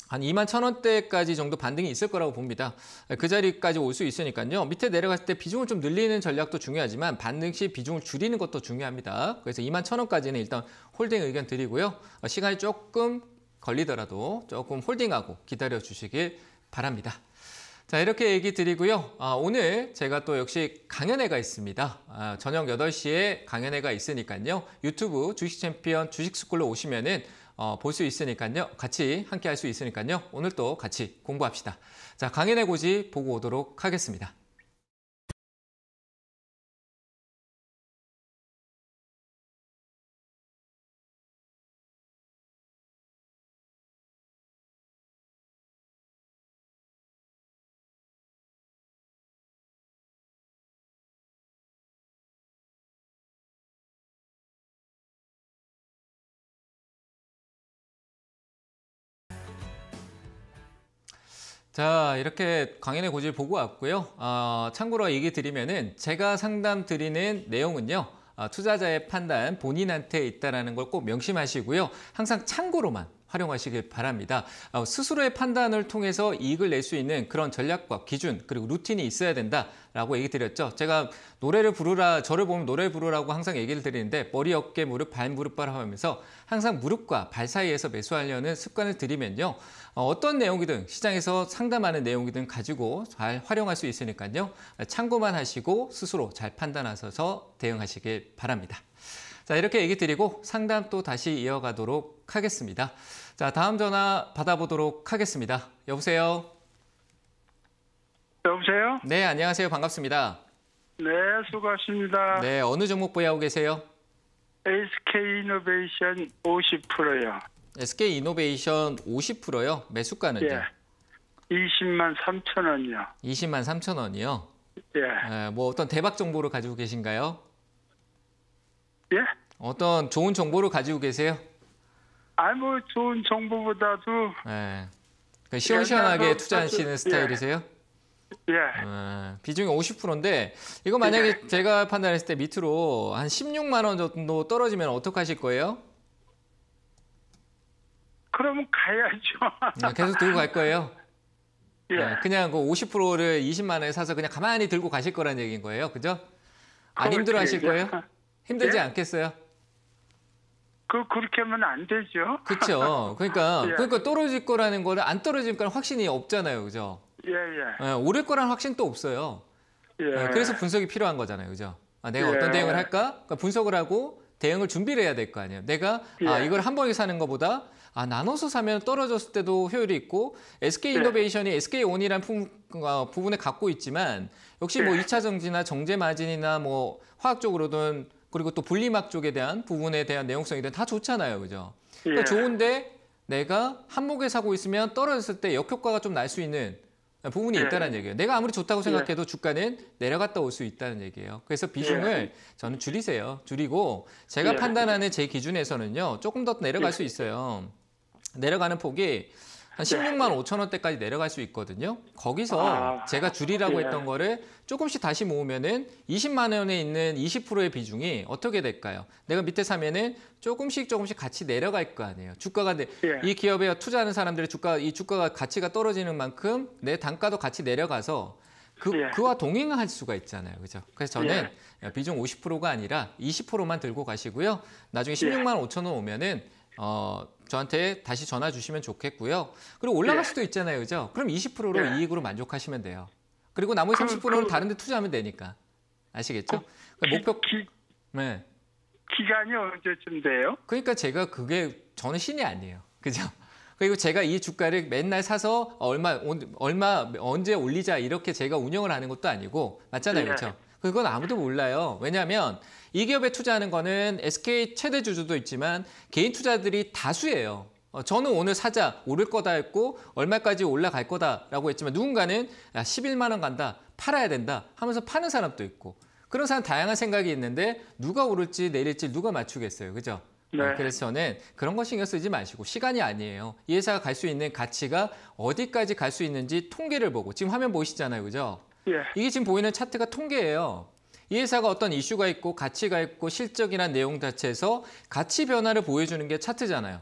한 21,000원대까지 정도 반등이 있을 거라고 봅니다. 그 자리까지 올 수 있으니까요. 밑에 내려갔을 때 비중을 좀 늘리는 전략도 중요하지만 반등 시 비중을 줄이는 것도 중요합니다. 그래서 21,000원까지는 일단 홀딩 의견 드리고요. 시간이 조금 걸리더라도 조금 홀딩하고 기다려 주시길 바랍니다. 자, 이렇게 얘기 드리고요. 오늘 제가 또 역시 강연회가 있습니다. 저녁 8시에 강연회가 있으니까요. 유튜브 주식 챔피언 주식스쿨로 오시면은 볼 수 있으니까요. 같이 함께 할 수 있으니까요. 오늘 또 같이 공부합시다. 자, 강연회 고지 보고 오도록 하겠습니다. 자, 이렇게 강연의 고지를 보고 왔고요. 참고로 얘기 드리면은 제가 상담 드리는 내용은요. 투자자의 판단 본인한테 있다는 걸 꼭 명심하시고요. 항상 참고로만 활용하시길 바랍니다. 스스로의 판단을 통해서 이익을 낼 수 있는 그런 전략과 기준 그리고 루틴이 있어야 된다라고 얘기 드렸죠. 제가 노래를 부르라, 저를 보면 노래 부르라고 항상 얘기를 드리는데 머리, 어깨, 무릎, 발, 무릎발 하면서 항상 무릎과 발 사이에서 매수하려는 습관을 들이면요. 어떤 내용이든 시장에서 상담하는 내용이든 가지고 잘 활용할 수 있으니까요. 참고만 하시고 스스로 잘 판단하셔서 대응하시길 바랍니다. 자, 이렇게 얘기 드리고 상담 또 다시 이어가도록 하겠습니다. 자, 다음 전화 받아보도록 하겠습니다. 여보세요? 여보세요? 네, 안녕하세요. 반갑습니다. 네, 수고하십니다. 네, 어느 종목 보유하고 계세요? SK이노베이션 50%요. SK이노베이션 50%요? 매수가는요? 예. 20만 3천 원이요. 20만 3천 원이요? 예. 뭐 어떤 대박 정보를 가지고 계신가요? 예? 어떤 좋은 정보를 가지고 계세요? 뭐 좋은 정보보다도 네. 시원시원하게 투자하시는 스타일이세요? 예. 비중이 50%인데 이거 만약에 제가 판단했을 때 밑으로 한 16만 원 정도 떨어지면 어떡하실 거예요? 그러면 가야죠. 계속 들고 갈 거예요? 예. 그냥 그 50%를 20만 원에 사서 그냥 가만히 들고 가실 거라는 얘기인 거예요. 그죠? 안 힘들어 하실 거예요? 힘들지 예? 않겠어요? 그렇게 하면 안 되죠. 그렇죠. 그러니까 예. 그러니까 떨어질 거라는 거는 안 떨어질 거는 확신이 없잖아요. 그죠? 예. 오를 거라는 확신도 없어요. 예. 그래서 분석이 필요한 거잖아요. 그죠? 내가 예. 어떤 대응을 할까? 그러니까 분석을 하고 대응을 준비를 해야 될 거 아니에요. 내가 예. 이걸 한 번에 사는 것보다 나눠서 사면 떨어졌을 때도 효율이 있고 SK이노베이션이 SK온이라는 부분에 갖고 있지만 역시 뭐 2차 정지나 정제 마진이나 뭐 화학적으로든 그리고 또 분리막 쪽에 대한 부분에 대한 내용성이든 다 좋잖아요. 그죠? 그러니까 좋은데 내가 한목에 사고 있으면 떨어졌을 때 역효과가 좀 날 수 있는 부분이 있다는 얘기예요. 내가 아무리 좋다고 생각해도 주가는 내려갔다 올 수 있다는 얘기예요. 그래서 비중을 저는 줄이세요. 줄이고 제가 판단하는 제 기준에서는요. 조금 더 내려갈 수 있어요. 내려가는 폭이 한 16만 5천 원대까지 내려갈 수 있거든요. 거기서 제가 줄이라고 했던 거를 조금씩 다시 모으면은 20만 원에 있는 20%의 비중이 어떻게 될까요? 내가 밑에 사면은 조금씩 같이 내려갈 거 아니에요. 주가가 이 기업에 투자하는 사람들의 주가가 가치가 떨어지는 만큼 내 단가도 같이 내려가서 그와 동행할 수가 있잖아요. 그죠? 그래서 저는 비중 50%가 아니라 20%만 들고 가시고요. 나중에 16만 5천 원 오면은 저한테 다시 전화 주시면 좋겠고요. 그리고 올라갈 수도 있잖아요. 그죠? 그럼 20%로 이익으로 만족하시면 돼요. 그리고 나머지 30%는 다른 데 투자하면 되니까. 아시겠죠? 목표 네. 기간이 언제쯤 돼요? 그러니까 제가 저는 신이 아니에요. 그죠? 그리고 제가 이 주가를 맨날 사서 언제 올리자 이렇게 제가 운영을 하는 것도 아니고 맞잖아요. 그렇죠? 그건 아무도 몰라요. 왜냐하면 이 기업에 투자하는 거는 SK 최대 주주도 있지만 개인 투자들이 다수예요. 저는 오늘 사자 오를 거다 했고 얼마까지 올라갈 거다라고 했지만 누군가는 11만 원 간다, 팔아야 된다 하면서 파는 사람도 있고 그런 사람 다양한 생각이 있는데 누가 오를지 내릴지 누가 맞추겠어요. 그죠? 그래서 저는 그런 거 신경 쓰지 마시고 시간이 아니에요. 이 회사가 갈 수 있는 가치가 어디까지 갈 수 있는지 통계를 보고 지금 화면 보이시잖아요. 그죠? 이게 지금 보이는 차트가 통계예요. 이 회사가 어떤 이슈가 있고 가치가 있고 실적이나 내용 자체에서 가치 변화를 보여주는 게 차트잖아요.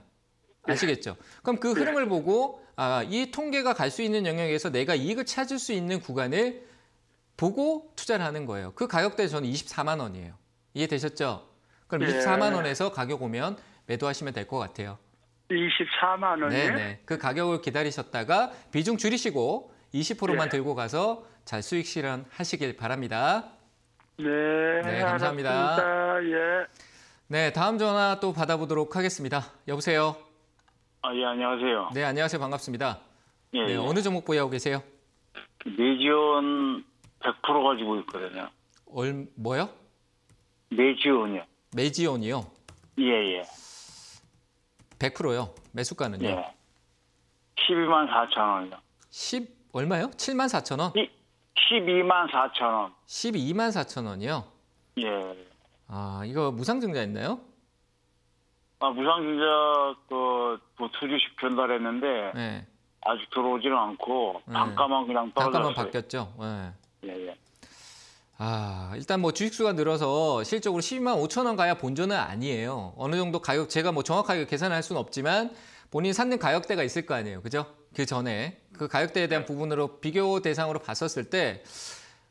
아시겠죠? 그럼 그 흐름을 보고 이 통계가 갈 수 있는 영역에서 내가 이익을 찾을 수 있는 구간을 보고 투자를 하는 거예요. 그 가격대 저는 24만 원이에요. 이해되셨죠? 그럼 24만 원에서 가격 오면 매도하시면 될 것 같아요. 24만 원이요? 네네. 그 가격을 기다리셨다가 비중 줄이시고 20%만 들고 가서 잘 수익 실현하시길 바랍니다. 네, 감사합니다. 알았습니다. 네, 다음 전화 또 받아보도록 하겠습니다. 여보세요? 예, 안녕하세요. 네, 안녕하세요. 반갑습니다. 예, 네, 어느 종목 보유하고 계세요? 매지온 100% 가지고 있거든요. 뭐요? 매지온이요. 매지온이요? 예. 100%요. 매수가는요? 12만 4천 원이요. 얼마요? 7만 4천 원? 12만 4천 원. 12만 4천 원이요? 예. 이거 무상증자 있나요? 무상증자 보투주식 전달했는데 아직 들어오지는 않고 단가만 그냥 떨어졌어요. 단가만 바뀌었죠? 예. 일단 뭐 주식수가 늘어서 실적으로 12만 5천 원 가야 본전은 아니에요. 어느 정도 가격 제가 뭐 정확하게 계산할 수는 없지만 본인이 샀는 가격대가 있을 거 아니에요. 그죠? 그 전에 그 가격대에 대한 부분으로 비교 대상으로 봤었을 때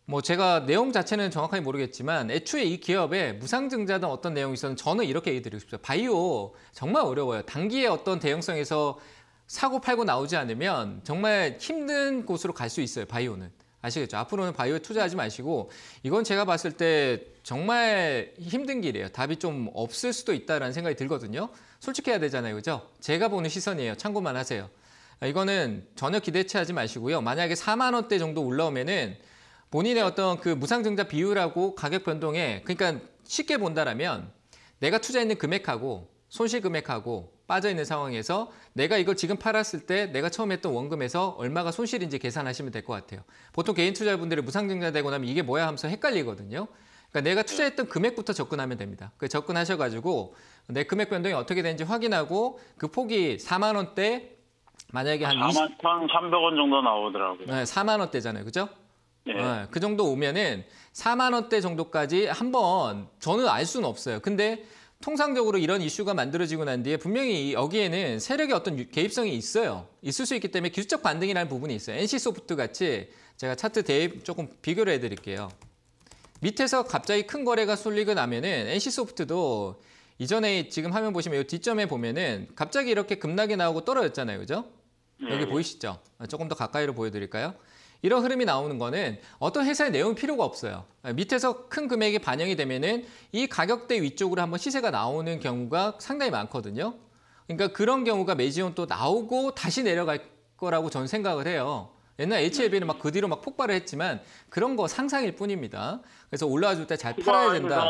뭐 제가 내용 자체는 정확하게 모르겠지만 애초에 이 기업에 무상증자든 어떤 내용이 있었는 저는 이렇게 얘기 드리고 싶어요. 바이오 정말 어려워요. 단기에 어떤 대형성에서 사고 팔고 나오지 않으면 정말 힘든 곳으로 갈 수 있어요. 바이오는. 아시겠죠? 앞으로는 바이오에 투자하지 마시고 이건 제가 봤을 때 정말 힘든 길이에요. 답이 좀 없을 수도 있다는 생각이 들거든요. 솔직해야 되잖아요. 그죠? 제가 보는 시선이에요. 참고만 하세요. 이거는 전혀 기대치 하지 마시고요. 만약에 4만 원대 정도 올라오면은 본인의 어떤 그 무상증자 비율하고 가격 변동에 그러니까 쉽게 본다라면 내가 투자했는 금액하고 손실 금액하고 빠져있는 상황에서 내가 이걸 지금 팔았을 때 내가 처음 했던 원금에서 얼마가 손실인지 계산하시면 될 것 같아요. 보통 개인 투자자분들이 무상증자되고 나면 이게 뭐야 하면서 헷갈리거든요. 그러니까 내가 투자했던 금액부터 접근하면 됩니다. 그 접근하셔가지고 내 금액 변동이 어떻게 되는지 확인하고 그 폭이 4만 원대 만약에 한 4만 1,300원 정도 나오더라고요. 4만 원대잖아요. 그죠? 그 정도 오면은 4만 원대 정도까지 한번 저는 알 수는 없어요. 근데 통상적으로 이런 이슈가 만들어지고 난 뒤에 분명히 여기에는 세력의 어떤 개입성이 있어요. 있을 수 있기 때문에 기술적 반등이라는 부분이 있어요. NC소프트 같이 제가 차트 대입 조금 비교를 해드릴게요. 밑에서 갑자기 큰 거래가 쏠리고 나면은 NC소프트도 이전에 지금 화면 보시면 이 뒷점에 보면은 갑자기 이렇게 급락이 나오고 떨어졌잖아요. 그죠? 여기 보이시죠? 조금 더 가까이로 보여드릴까요? 이런 흐름이 나오는 거는 어떤 회사의 내용이 필요가 없어요. 밑에서 큰 금액이 반영이 되면은 이 가격대 위쪽으로 한번 시세가 나오는 경우가 상당히 많거든요. 그러니까 그런 경우가 매지온 또 나오고 다시 내려갈 거라고 저는 생각을 해요. 옛날 HLB는 막 그 뒤로 막 폭발을 했지만 그런 거 상상일 뿐입니다. 그래서 올라와 줄 때 잘 팔아야 된다.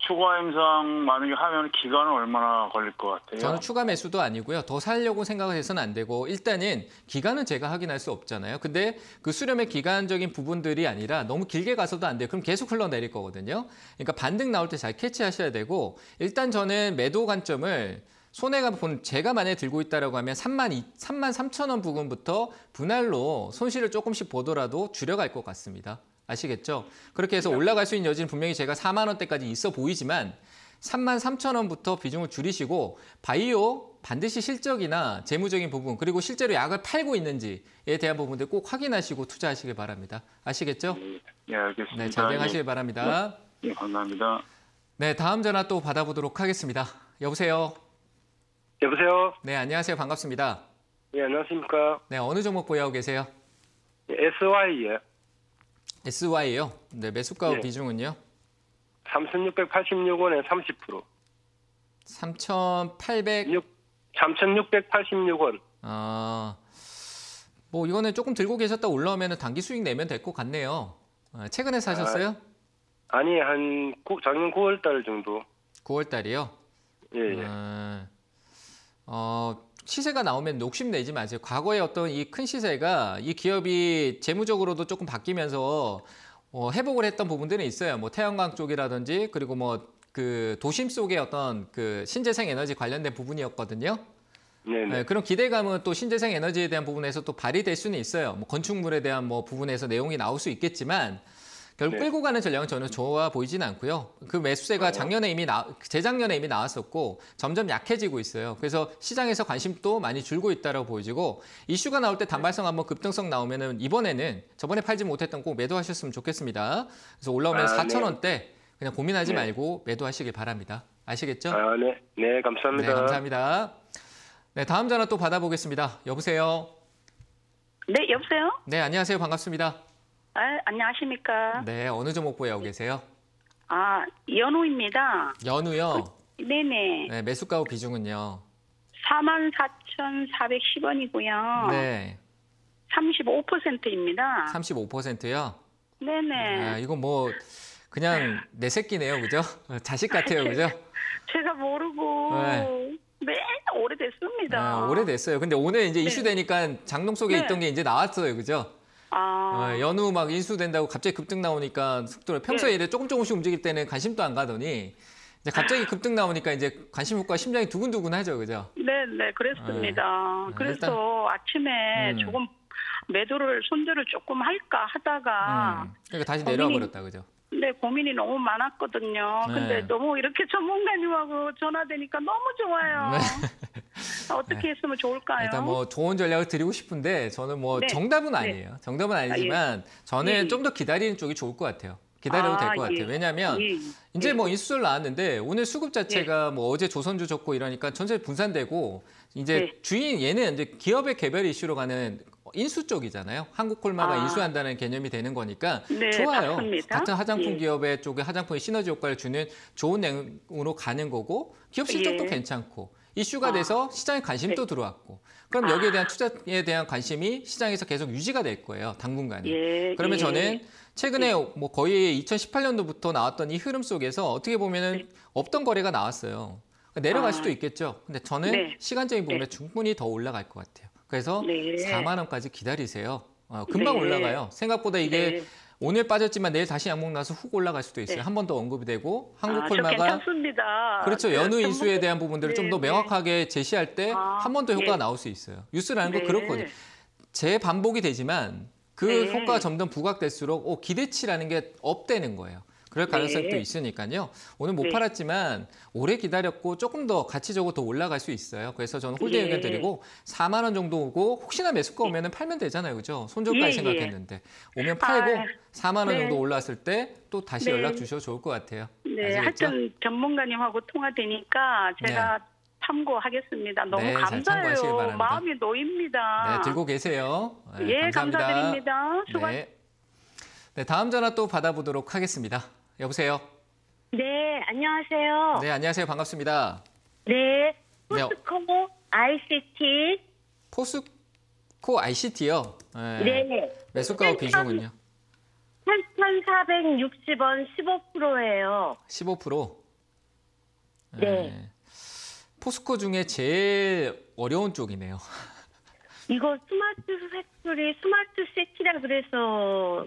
추가 임상 만약에 하면 기간은 얼마나 걸릴 것 같아요? 저는 추가 매수도 아니고요. 더 살려고 생각을 해서는 안 되고 일단은 기간은 제가 확인할 수 없잖아요. 근데 그 수렴의 기간적인 부분들이 아니라 너무 길게 가서도 안 돼요. 그럼 계속 흘러내릴 거거든요. 그러니까 반등 나올 때 잘 캐치하셔야 되고 일단 저는 매도 관점을 손해가 제가 만약에 들고 있다라고 하면 3만 3천 원 부근부터 분할로 손실을 조금씩 보더라도 줄여갈 것 같습니다. 아시겠죠? 그렇게 해서 올라갈 수 있는 여지는 분명히 제가 4만 원대까지 있어 보이지만 3만 3천 원부터 비중을 줄이시고 바이오 반드시 실적이나 재무적인 부분 그리고 실제로 약을 팔고 있는지에 대한 부분들 꼭 확인하시고 투자하시길 바랍니다. 아시겠죠? 예, 알겠습니다. 네, 잘 대응하시길 바랍니다. 네, 감사합니다. 네, 다음 전화 또 받아보도록 하겠습니다. 여보세요? 여보세요? 네, 안녕하세요. 반갑습니다. 예, 안녕하십니까? 네, 어느 종목 보유하고 계세요? SY요. SY요? 네, 매수가 예. 비중은요? 3,686원에 30%. 3,800... 3,686원. 뭐 이거는 조금 들고 계셨다 올라오면 단기 수익 내면 될 것 같네요. 최근에 사셨어요? 아니, 작년 9월 달 정도. 9월 달이요? 예. 시세가 나오면 욕심내지 마세요. 과거에 어떤 이 큰 시세가 이 기업이 재무적으로도 조금 바뀌면서 회복을 했던 부분들은 있어요. 뭐 태양광 쪽이라든지 그리고 뭐 그 도심 속의 어떤 그 신재생 에너지 관련된 부분이었거든요. 네, 그런 기대감은 또 신재생 에너지에 대한 부분에서 또 발휘될 수는 있어요. 뭐 건축물에 대한 뭐 부분에서 내용이 나올 수 있겠지만 결국 끌고 가는 전략은 저는 좋아 보이지는 않고요. 그 매수세가 재작년에 이미 나왔었고 점점 약해지고 있어요. 그래서 시장에서 관심도 많이 줄고 있다고 보여지고 이슈가 나올 때 단발성 한번 급등성 나오면은 이번에는 저번에 팔지 못했던 꼭 매도하셨으면 좋겠습니다. 그래서 올라오면 4,000원대 그냥 고민하지 말고 매도하시길 바랍니다. 아시겠죠? 네, 감사합니다. 네, 감사합니다. 네, 다음 전화 또 받아보겠습니다. 여보세요? 네, 여보세요? 네, 안녕하세요. 반갑습니다. 안녕하십니까? 네, 어느 종목 보유하고 계세요? 연우입니다. 연우요? 네네. 네, 매수가 비중은요? 44,410원이고요. 네. 35%입니다. 35%요? 네네. 이거 뭐 그냥 내 새끼네요, 그죠? 자식 같아요, 그죠? 제가 모르고 네, 오래됐습니다. 오래됐어요. 근데 오늘 이제 이슈되니까 장롱 속에 있던 게 이제 나왔어요, 그죠? 연우 막 인수된다고 갑자기 급등 나오니까 속도를 평소에 이래 조금씩 움직일 때는 관심도 안 가더니 이제 갑자기 급등 나오니까 이제 관심 효과 심장이 두근두근하죠, 그죠? 네, 그랬습니다. 그래서 아침에 조금 손절을 조금 할까 하다가 그러니까 다시 내려와 버렸다, 그죠? 네, 고민이 너무 많았거든요. 근데 너무 이렇게 전문가님하고 전화되니까 너무 좋아요. 어떻게 했으면 좋을까요? 일단 뭐 좋은 전략을 드리고 싶은데 저는 뭐 정답은 아니에요. 정답은 아니지만 저는 좀 더 기다리는 쪽이 좋을 것 같아요. 기다려도 될 것 같아요. 왜냐하면 이제 뭐 인수설 나왔는데 오늘 수급 자체가 뭐 어제 조선주 좋고 이러니까 전체 분산되고 이제 얘는 이제 기업의 개별 이슈로 가는 인수 쪽이잖아요. 한국콜마가 인수한다는 개념이 되는 거니까 좋아요. 맞습니다. 같은 화장품 기업의 쪽에 화장품의 시너지 효과를 주는 좋은 내용으로 가는 거고 기업 실적도 괜찮고 이슈가 돼서 시장에 관심도 들어왔고 그럼 여기에 대한 투자에 대한 관심이 시장에서 계속 유지가 될 거예요. 당분간은. 그러면 저는 최근에 뭐 거의 2018년도부터 나왔던 이 흐름 속에서 어떻게 보면은 없던 거래가 나왔어요. 내려갈 수도 있겠죠. 근데 저는 시간적인 부분에 충분히 더 올라갈 것 같아요. 그래서 4만 원까지 기다리세요. 금방 올라가요. 생각보다 이게 오늘 빠졌지만 내일 다시 양목 나서 훅 올라갈 수도 있어요. 한 번 더 언급이 되고 한국콜마가 괜찮습니다. 그렇죠. 연우 인수에 대한 부분들을 좀 더 명확하게 제시할 때 한 번 더 효과가 나올 수 있어요. 뉴스라는 건 그렇거든요. 재반복이 되지만 그 효과가 점점 부각될수록 기대치라는 게 업되는 거예요. 그럴 가능성이 또 있으니까요. 오늘 못 팔았지만 오래 기다렸고 조금 더 가치적으로 더 올라갈 수 있어요. 그래서 저는 홀딩 의견 드리고 4만 원 정도 오고 혹시나 매수가 오면 팔면 되잖아요. 그죠? 손절까지 생각했는데. 오면 팔고 4만 원 정도 올랐을 때 또 다시 연락 주셔도 좋을 것 같아요. 네, 하여튼 전문가님하고 통화되니까 제가 참고하겠습니다. 너무 감사해요. 마음이 놓입니다. 네, 들고 계세요. 감사드립니다. 네, 다음 전화 또 받아보도록 하겠습니다. 여보세요? 네, 안녕하세요. 네, 안녕하세요. 반갑습니다. 네, 포스코 ICT. 포스코 ICT요? 네. 매수가 비중은요? 8,460원 15%예요. 15%? 네. 포스코 중에 제일 어려운 쪽이네요. 이거 스마트 팩토리, 스마트 시티라 그래서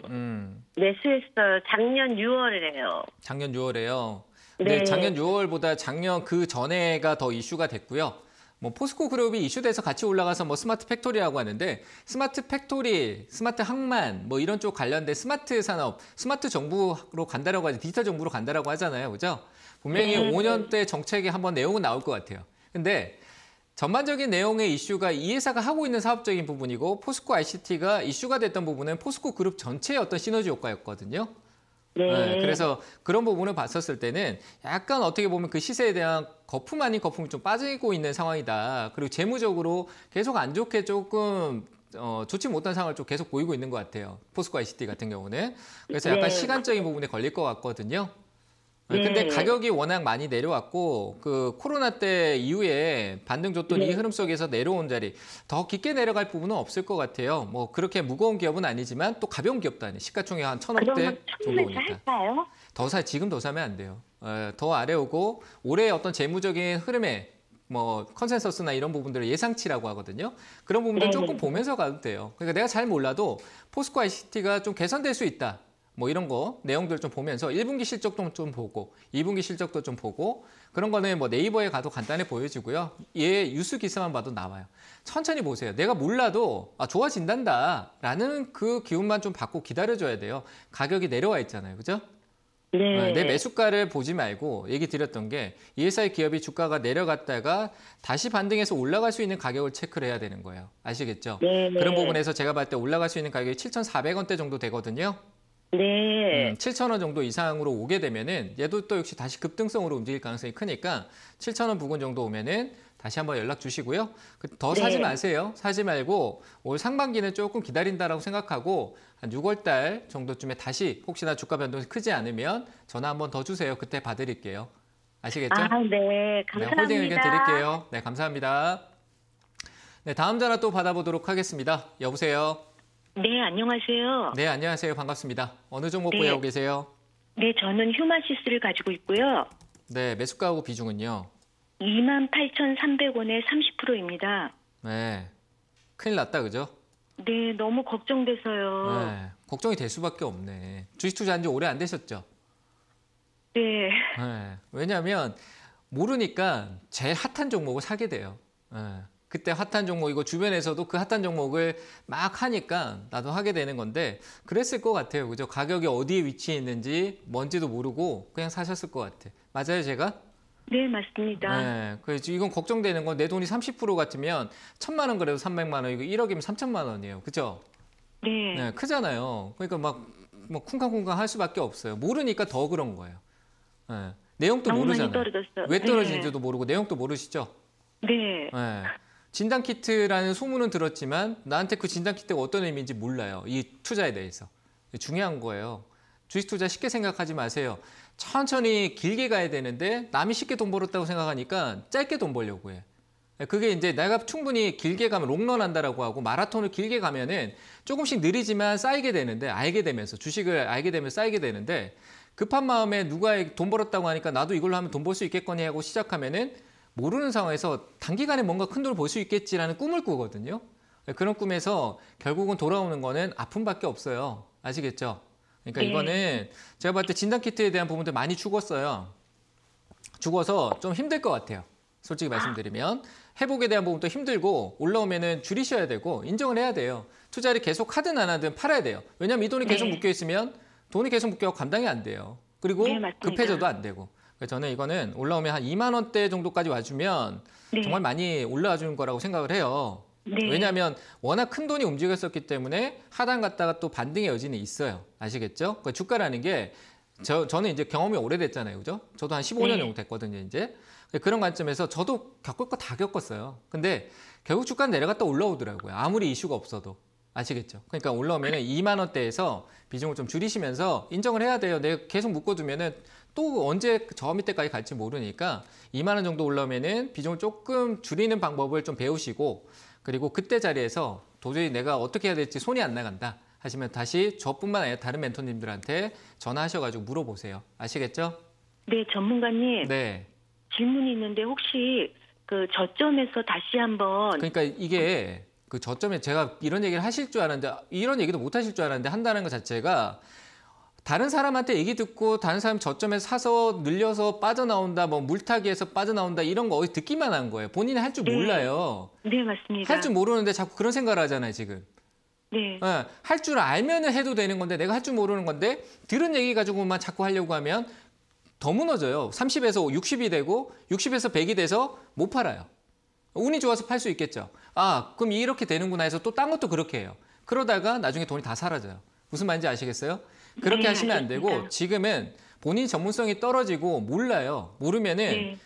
매수했어요. 작년 6월에요. 작년 6월에요. 근데 네. 작년 6월보다 작년 그 전에가 더 이슈가 됐고요. 뭐 포스코 그룹이 이슈돼서 같이 올라가서 뭐 스마트 팩토리라고 하는데 스마트 팩토리, 스마트 항만 뭐 이런 쪽 관련된 스마트 산업, 스마트 정부로 간다라고 하지 디지털 정부로 간다라고 하잖아요. 그죠? 분명히 5년대 정책에 한번 내용은 나올 것 같아요. 근데 전반적인 내용의 이슈가 이 회사가 하고 있는 사업적인 부분이고 포스코 ICT가 이슈가 됐던 부분은 포스코 그룹 전체의 어떤 시너지 효과였거든요. 네. 그래서 그런 부분을 봤었을 때는 약간 어떻게 보면 그 시세에 대한 거품 아닌 거품이 좀 빠지고 있는 상황이다. 그리고 재무적으로 계속 안 좋게 조금 좋지 못한 상황을 좀 계속 보이고 있는 것 같아요. 포스코 ICT 같은 경우는. 그래서 약간 네. 시간적인 부분에 걸릴 것 같거든요. 근데 네. 가격이 워낙 많이 내려왔고 그 코로나 때 이후에 반등 줬던 이 흐름 속에서 내려온 자리 더 깊게 내려갈 부분은 없을 것 같아요. 뭐 그렇게 무거운 기업은 아니지만 또 가벼운 기업도 아니에요. 시가총액 한 1,000억대 그러면 정도 처음에 오니까. 살까요? 지금 더 사면 안 돼요. 더 아래 오고 올해 어떤 재무적인 흐름에 뭐 컨센서스나 이런 부분들을 예상치라고 하거든요. 그런 부분들 조금 보면서 가도 돼요. 그러니까 내가 잘 몰라도 포스코 ICT가 좀 개선될 수 있다. 뭐 이런 거 내용들 좀 보면서 1분기 실적도 좀 보고 2분기 실적도 좀 보고 그런 거는 뭐 네이버에 가도 간단히 보여지고요. 얘 뉴스 기사만 봐도 나와요. 천천히 보세요. 내가 몰라도 좋아진단다라는 그 기운만 좀 받고 기다려줘야 돼요. 가격이 내려와 있잖아요. 그죠? 네. 내 매수가를 보지 말고 얘기 드렸던 게 이 회사의 기업이 주가가 내려갔다가 다시 반등해서 올라갈 수 있는 가격을 체크를 해야 되는 거예요. 아시겠죠? 네. 그런 부분에서 제가 봤을 때 올라갈 수 있는 가격이 7,400원대 정도 되거든요. 네. 7,000원 정도 이상으로 오게 되면은 얘도 또 역시 다시 급등성으로 움직일 가능성이 크니까 7,000원 부근 정도 오면은 다시 한번 연락 주시고요. 더 사지 마세요. 사지 말고 올 상반기는 조금 기다린다라고 생각하고 한 6월 달 정도쯤에 다시 혹시나 주가 변동이 크지 않으면 전화 한번 더 주세요. 그때 봐드릴게요. 아시겠죠? 네. 감사합니다. 네, 홀딩 의견 드릴게요. 네, 감사합니다. 네, 다음 전화 또 받아보도록 하겠습니다. 여보세요? 네, 안녕하세요. 네, 안녕하세요. 반갑습니다. 어느 종목 네. 보유하고 계세요? 네, 저는 휴마시스를 가지고 있고요. 네, 매수가하고 비중은요? 28,300원에 30%입니다. 네, 큰일 났다, 그죠? 네, 너무 걱정돼서요. 네, 걱정이 될 수밖에 없네. 주식 투자한 지 오래 안 되셨죠? 네. 네, 왜냐하면 모르니까 제일 핫한 종목을 사게 돼요. 네, 그때 핫한 종목이고 주변에서도 그 핫한 종목을 막 하니까 나도 하게 되는 건데 그랬을 것 같아요. 그죠? 가격이 어디에 위치해 있는지 뭔지도 모르고 그냥 사셨을 것 같아. 맞아요, 제가? 네, 맞습니다. 네, 그래서 이건 걱정되는 건 내 돈이 30% 같으면 1,000만 원 그래도 300만 원이고 1억이면 3천만 원이에요. 그죠? 네. 네, 크잖아요. 그러니까 막 쿵쾅쿵쾅 할 수밖에 없어요. 모르니까 더 그런 거예요. 네, 내용도 너무 많이 모르잖아요. 떨어졌어요. 왜 네. 떨어진지도 모르고 내용도 모르시죠? 네. 네. 진단키트라는 소문은 들었지만 나한테 그 진단키트가 어떤 의미인지 몰라요. 이 투자에 대해서. 중요한 거예요. 주식 투자 쉽게 생각하지 마세요. 천천히 길게 가야 되는데 남이 쉽게 돈 벌었다고 생각하니까 짧게 돈 벌려고 해. 그게 이제 내가 충분히 길게 가면 롱런 한다라고 하고 마라톤을 길게 가면은 조금씩 느리지만 쌓이게 되는데 알게 되면서 주식을 알게 되면 쌓이게 되는데 급한 마음에 누가 돈 벌었다고 하니까 나도 이걸로 하면 돈 벌 수 있겠거니 하고 시작하면은 모르는 상황에서 단기간에 뭔가 큰 돈을 벌 수 있겠지라는 꿈을 꾸거든요. 그런 꿈에서 결국은 돌아오는 거는 아픔밖에 없어요. 아시겠죠? 그러니까 네. 이거는 제가 봤을 때 진단키트에 대한 부분들 많이 죽었어요. 죽어서 좀 힘들 것 같아요. 솔직히 말씀드리면. 회복에 대한 부분도 힘들고 올라오면은 줄이셔야 되고 인정을 해야 돼요. 투자를 계속 하든 안 하든 팔아야 돼요. 왜냐하면 이 돈이 계속 묶여 있으면 돈이 계속 묶여 감당이 안 돼요. 그리고 네, 맞습니다. 급해져도 안 되고. 그래서 저는 이거는 올라오면 한 2만 원대 정도까지 와주면 네. 정말 많이 올라와 주는 거라고 생각을 해요. 네. 왜냐하면 워낙 큰 돈이 움직였었기 때문에 하단 갔다가 또 반등의 여지는 있어요. 아시겠죠? 그러니까 주가라는 게 저는 이제 경험이 오래됐잖아요. 그죠? 저도 한 15년 네. 정도 됐거든요, 이제. 그런 관점에서 저도 겪을 거 다 겪었어요. 근데 결국 주가는 내려갔다 올라오더라고요. 아무리 이슈가 없어도. 아시겠죠? 그러니까 올라오면 2만 원대에서 비중을 좀 줄이시면서 인정을 해야 돼요. 내가 계속 묶어두면은 또 언제 저 밑에까지 갈지 모르니까 2만 원 정도 올라오면은 비중을 조금 줄이는 방법을 좀 배우시고 그리고 그때 자리에서 도저히 내가 어떻게 해야 될지 손이 안 나간다 하시면 다시 저뿐만 아니라 다른 멘토님들한테 전화하셔가지고 물어보세요. 아시겠죠? 네, 전문가님. 네. 질문이 있는데 혹시 그 저점에서 다시 한번 그러니까 이게 그 저점에 제가 이런 얘기를 하실 줄 알았는데 이런 얘기도 못 하실 줄 알았는데 한다는 것 자체가 다른 사람한테 얘기 듣고 다른 사람 저점에서 사서 늘려서 빠져나온다, 뭐 물타기에서 빠져나온다 이런 거 어디 듣기만 한 거예요. 본인이 할 줄 몰라요. 네, 맞습니다. 할 줄 모르는데 자꾸 그런 생각을 하잖아요, 지금. 네. 할 줄 알면은 해도 되는 건데 내가 할 줄 모르는 건데 들은 얘기 가지고만 자꾸 하려고 하면 더 무너져요. 30에서 60이 되고 60에서 100이 돼서 못 팔아요. 운이 좋아서 팔 수 있겠죠. 아, 그럼 이렇게 되는구나 해서 또 딴 것도 그렇게 해요. 그러다가 나중에 돈이 다 사라져요. 무슨 말인지 아시겠어요? 그렇게 네, 하시면 안 알겠습니다. 되고 지금은 본인 전문성이 떨어지고 몰라요. 모르면은 네.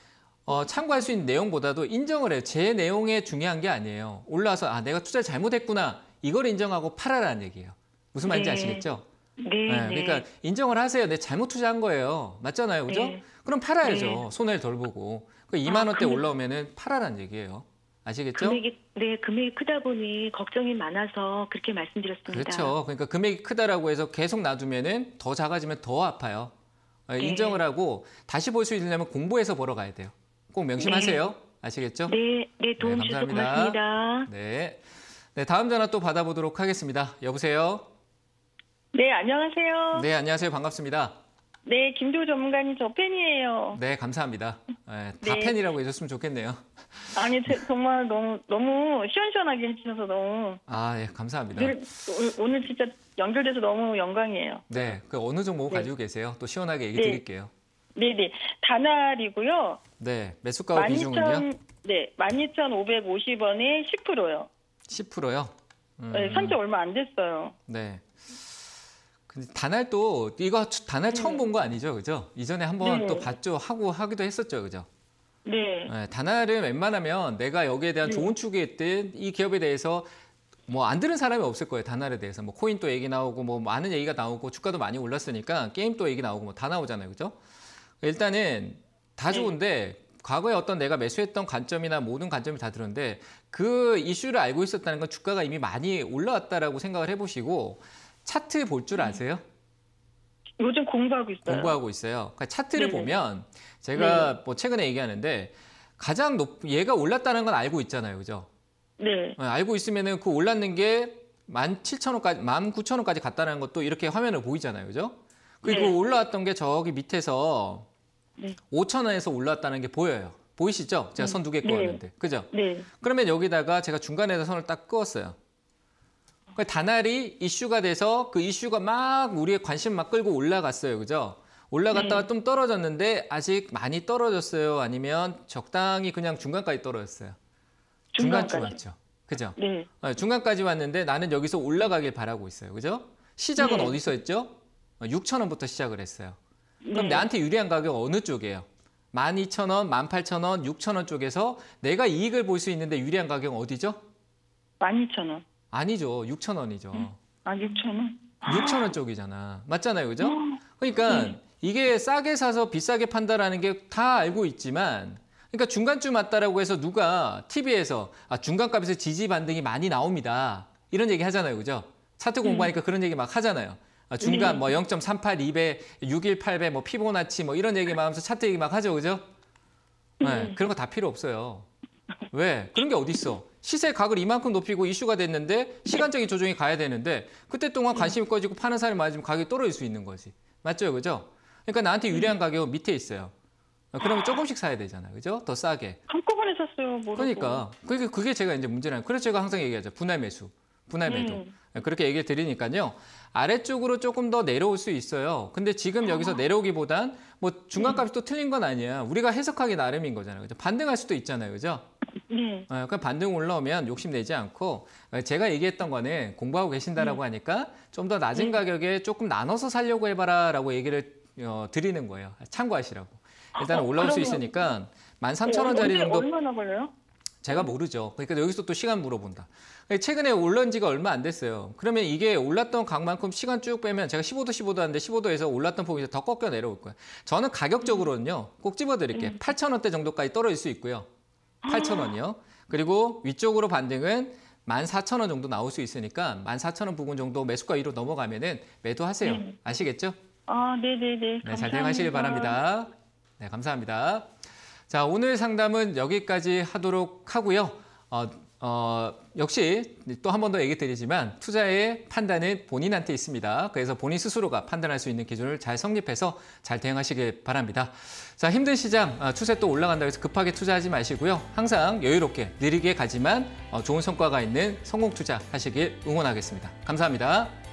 참고할 수 있는 내용보다도 인정을 해요. 제 내용에 중요한 게 아니에요. 올라와서 아, 내가 투자를 잘못했구나. 이걸 인정하고 팔아라는 얘기예요. 무슨 말인지 네. 아시겠죠? 네. 그러니까 인정을 하세요. 내 잘못 투자한 거예요. 맞잖아요. 그죠? 네. 그럼 팔아야죠. 네. 손해를 덜 보고. 2만 원대 금액- 올라오면은 팔아라는 얘기예요. 아시겠죠? 금액이 크다 보니 걱정이 많아서 그렇게 말씀드렸습니다. 그렇죠. 그러니까 금액이 크다라고 해서 계속 놔두면은 더 작아지면 더 아파요. 인정을 하고 다시 볼 수 있으려면 공부해서 보러 가야 돼요. 꼭 명심하세요. 아시겠죠? 네, 네, 도움 주셔서 고맙습니다. 네. 네, 다음 전화 또 받아보도록 하겠습니다. 여보세요? 네, 안녕하세요. 네, 안녕하세요. 반갑습니다. 네, 김도우 전문가님 저 팬이에요. 네, 감사합니다. 네, 다 네. 팬이라고 해줬으면 좋겠네요. 아니, 정말 너무 시원시원하게 해주셔서 너무 아, 예, 감사합니다. 오늘 진짜 연결돼서 너무 영광이에요. 네, 그 어느 종목 가지고 계세요? 또 시원하게 얘기 네. 드릴게요. 네네. 다날이고요. 네, 매수가 비중은요? 12,550원에 10%요. 10%요? 네, 산지 얼마 안 됐어요. 네. 근데 다날도 이거 다날 처음 본 거 아니죠, 그죠? 이전에 한번 네. 또 봤죠, 하기도 했었죠, 그죠? 네. 네, 다날은 웬만하면 내가 여기에 대한 좋은 축이 있든 이 기업에 대해서 뭐 안 들은 사람이 없을 거예요. 다날에 대해서 뭐 코인 또 얘기 나오고 뭐 많은 얘기가 나오고 주가도 많이 올랐으니까 게임 또 얘기 나오고 뭐 다 나오잖아요, 그죠? 일단은 다 좋은데 과거에 어떤 내가 매수했던 관점이나 모든 관점이 다 들었는데 그 이슈를 알고 있었다는 건 주가가 이미 많이 올라왔다라고 생각을 해보시고 차트 볼 줄 아세요? 요즘 공부하고 있어요. 공부하고 있어요. 그러니까 차트를 네네. 보면 제가 뭐 최근에 얘기하는데 가장 얘가 올랐다는 건 알고 있잖아요, 그죠? 네. 알고 있으면은 그 올랐는 게 17,000원까지, 19,000원까지 갔다는 것도 이렇게 화면을 보이잖아요, 그죠? 그리고 네. 올라왔던 게 저기 밑에서 네. 5,000원에서 올라왔다는 게 보여요. 보이시죠? 제가 선 두 개 네. 그었는데, 그죠? 네. 그러면 여기다가 제가 중간에서 선을 딱 그었어요. 다날이 이슈가 돼서 그 이슈가 막 우리의 관심 막 끌고 올라갔어요, 그죠? 올라갔다가 좀 떨어졌는데 아직 많이 떨어졌어요? 아니면 적당히 그냥 중간까지 떨어졌어요? 중간쯤 왔죠. 그죠? 네. 중간까지 왔는데 나는 여기서 올라가길 바라고 있어요. 그죠? 시작은 네. 어디서 했죠? 6,000원부터 시작을 했어요. 그럼 네. 나한테 유리한 가격 어느 쪽이에요? 12,000원, 18,000원, 6,000원 쪽에서 내가 이익을 볼 수 있는데 유리한 가격은 어디죠? 12,000원. 아니죠. 6,000원이죠. 6,000원? 6,000원 쪽이잖아. 맞잖아요. 그죠? 그러니까 이게 싸게 사서 비싸게 판다라는 게 다 알고 있지만 그러니까 중간쯤 왔다라고 해서 누가 TV에서 중간값에서 지지 반등이 많이 나옵니다. 이런 얘기 하잖아요. 그죠? 차트 공부하니까 그런 얘기 막 하잖아요. 중간 뭐 0.38, 2배, 618배, 뭐 피보나치 뭐 이런 얘기 막 하면서 차트 얘기 막 하죠. 그죠? 네, 그런 거 다 필요 없어요. 왜? 그런 게 어디 있어? 시세 각을 이만큼 높이고 이슈가 됐는데 시간적인 조정이 가야 되는데 그때 동안 관심이 꺼지고 파는 사람이 많아지면 가격이 떨어질 수 있는 거지. 맞죠? 그죠? 그러니까 나한테 유리한 가격은 밑에 있어요. 그러면 조금씩 사야 되잖아요. 그죠? 더 싸게. 한꺼번에 샀어요. 모르고. 그러니까 그게 제가 이제 문제라는. 그래서 제가 항상 얘기하죠. 분할 매수, 분할 매도. 그렇게 얘기를 드리니까요. 아래쪽으로 조금 더 내려올 수 있어요. 근데 지금 여기서 내려오기보단 뭐 중간값이 또 틀린 건 아니야. 우리가 해석하기 나름인 거잖아요. 그죠? 반등할 수도 있잖아요. 그죠? 네. 그러니까 반등 올라오면 욕심내지 않고 제가 얘기했던 거는 공부하고 계신다라고 하니까 좀 더 낮은 가격에 조금 나눠서 살려고 해봐라라고 얘기를 드리는 거예요. 참고하시라고. 일단 올라올 수 있으니까 13,000원짜리 정도. 얼마나 걸려요? 제가 모르죠. 그러니까 여기서 또 시간 물어본다. 최근에 올른 지가 얼마 안 됐어요. 그러면 이게 올랐던 각만큼 시간 쭉 빼면 제가 15도 15도 하는데 15도에서 올랐던 폭이 더 꺾여 내려올 거예요. 저는 가격적으로는요. 꼭 집어드릴게요. 8,000원대 정도까지 떨어질 수 있고요. 8,000원이요. 그리고 위쪽으로 반등은 14,000원 정도 나올 수 있으니까 14,000원 부분 정도 매수가 위로 넘어가면은 매도하세요. 아시겠죠? 네네네. 네, 잘 대응하시길 바랍니다. 네, 감사합니다. 자, 오늘 상담은 여기까지 하도록 하고요. 역시 또 한 번 더 얘기 드리지만 투자의 판단은 본인한테 있습니다. 그래서 본인 스스로가 판단할 수 있는 기준을 잘 성립해서 잘 대응하시길 바랍니다. 자, 힘든 시장, 추세 또 올라간다고 해서 급하게 투자하지 마시고요. 항상 여유롭게 느리게 가지만 좋은 성과가 있는 성공 투자 하시길 응원하겠습니다. 감사합니다.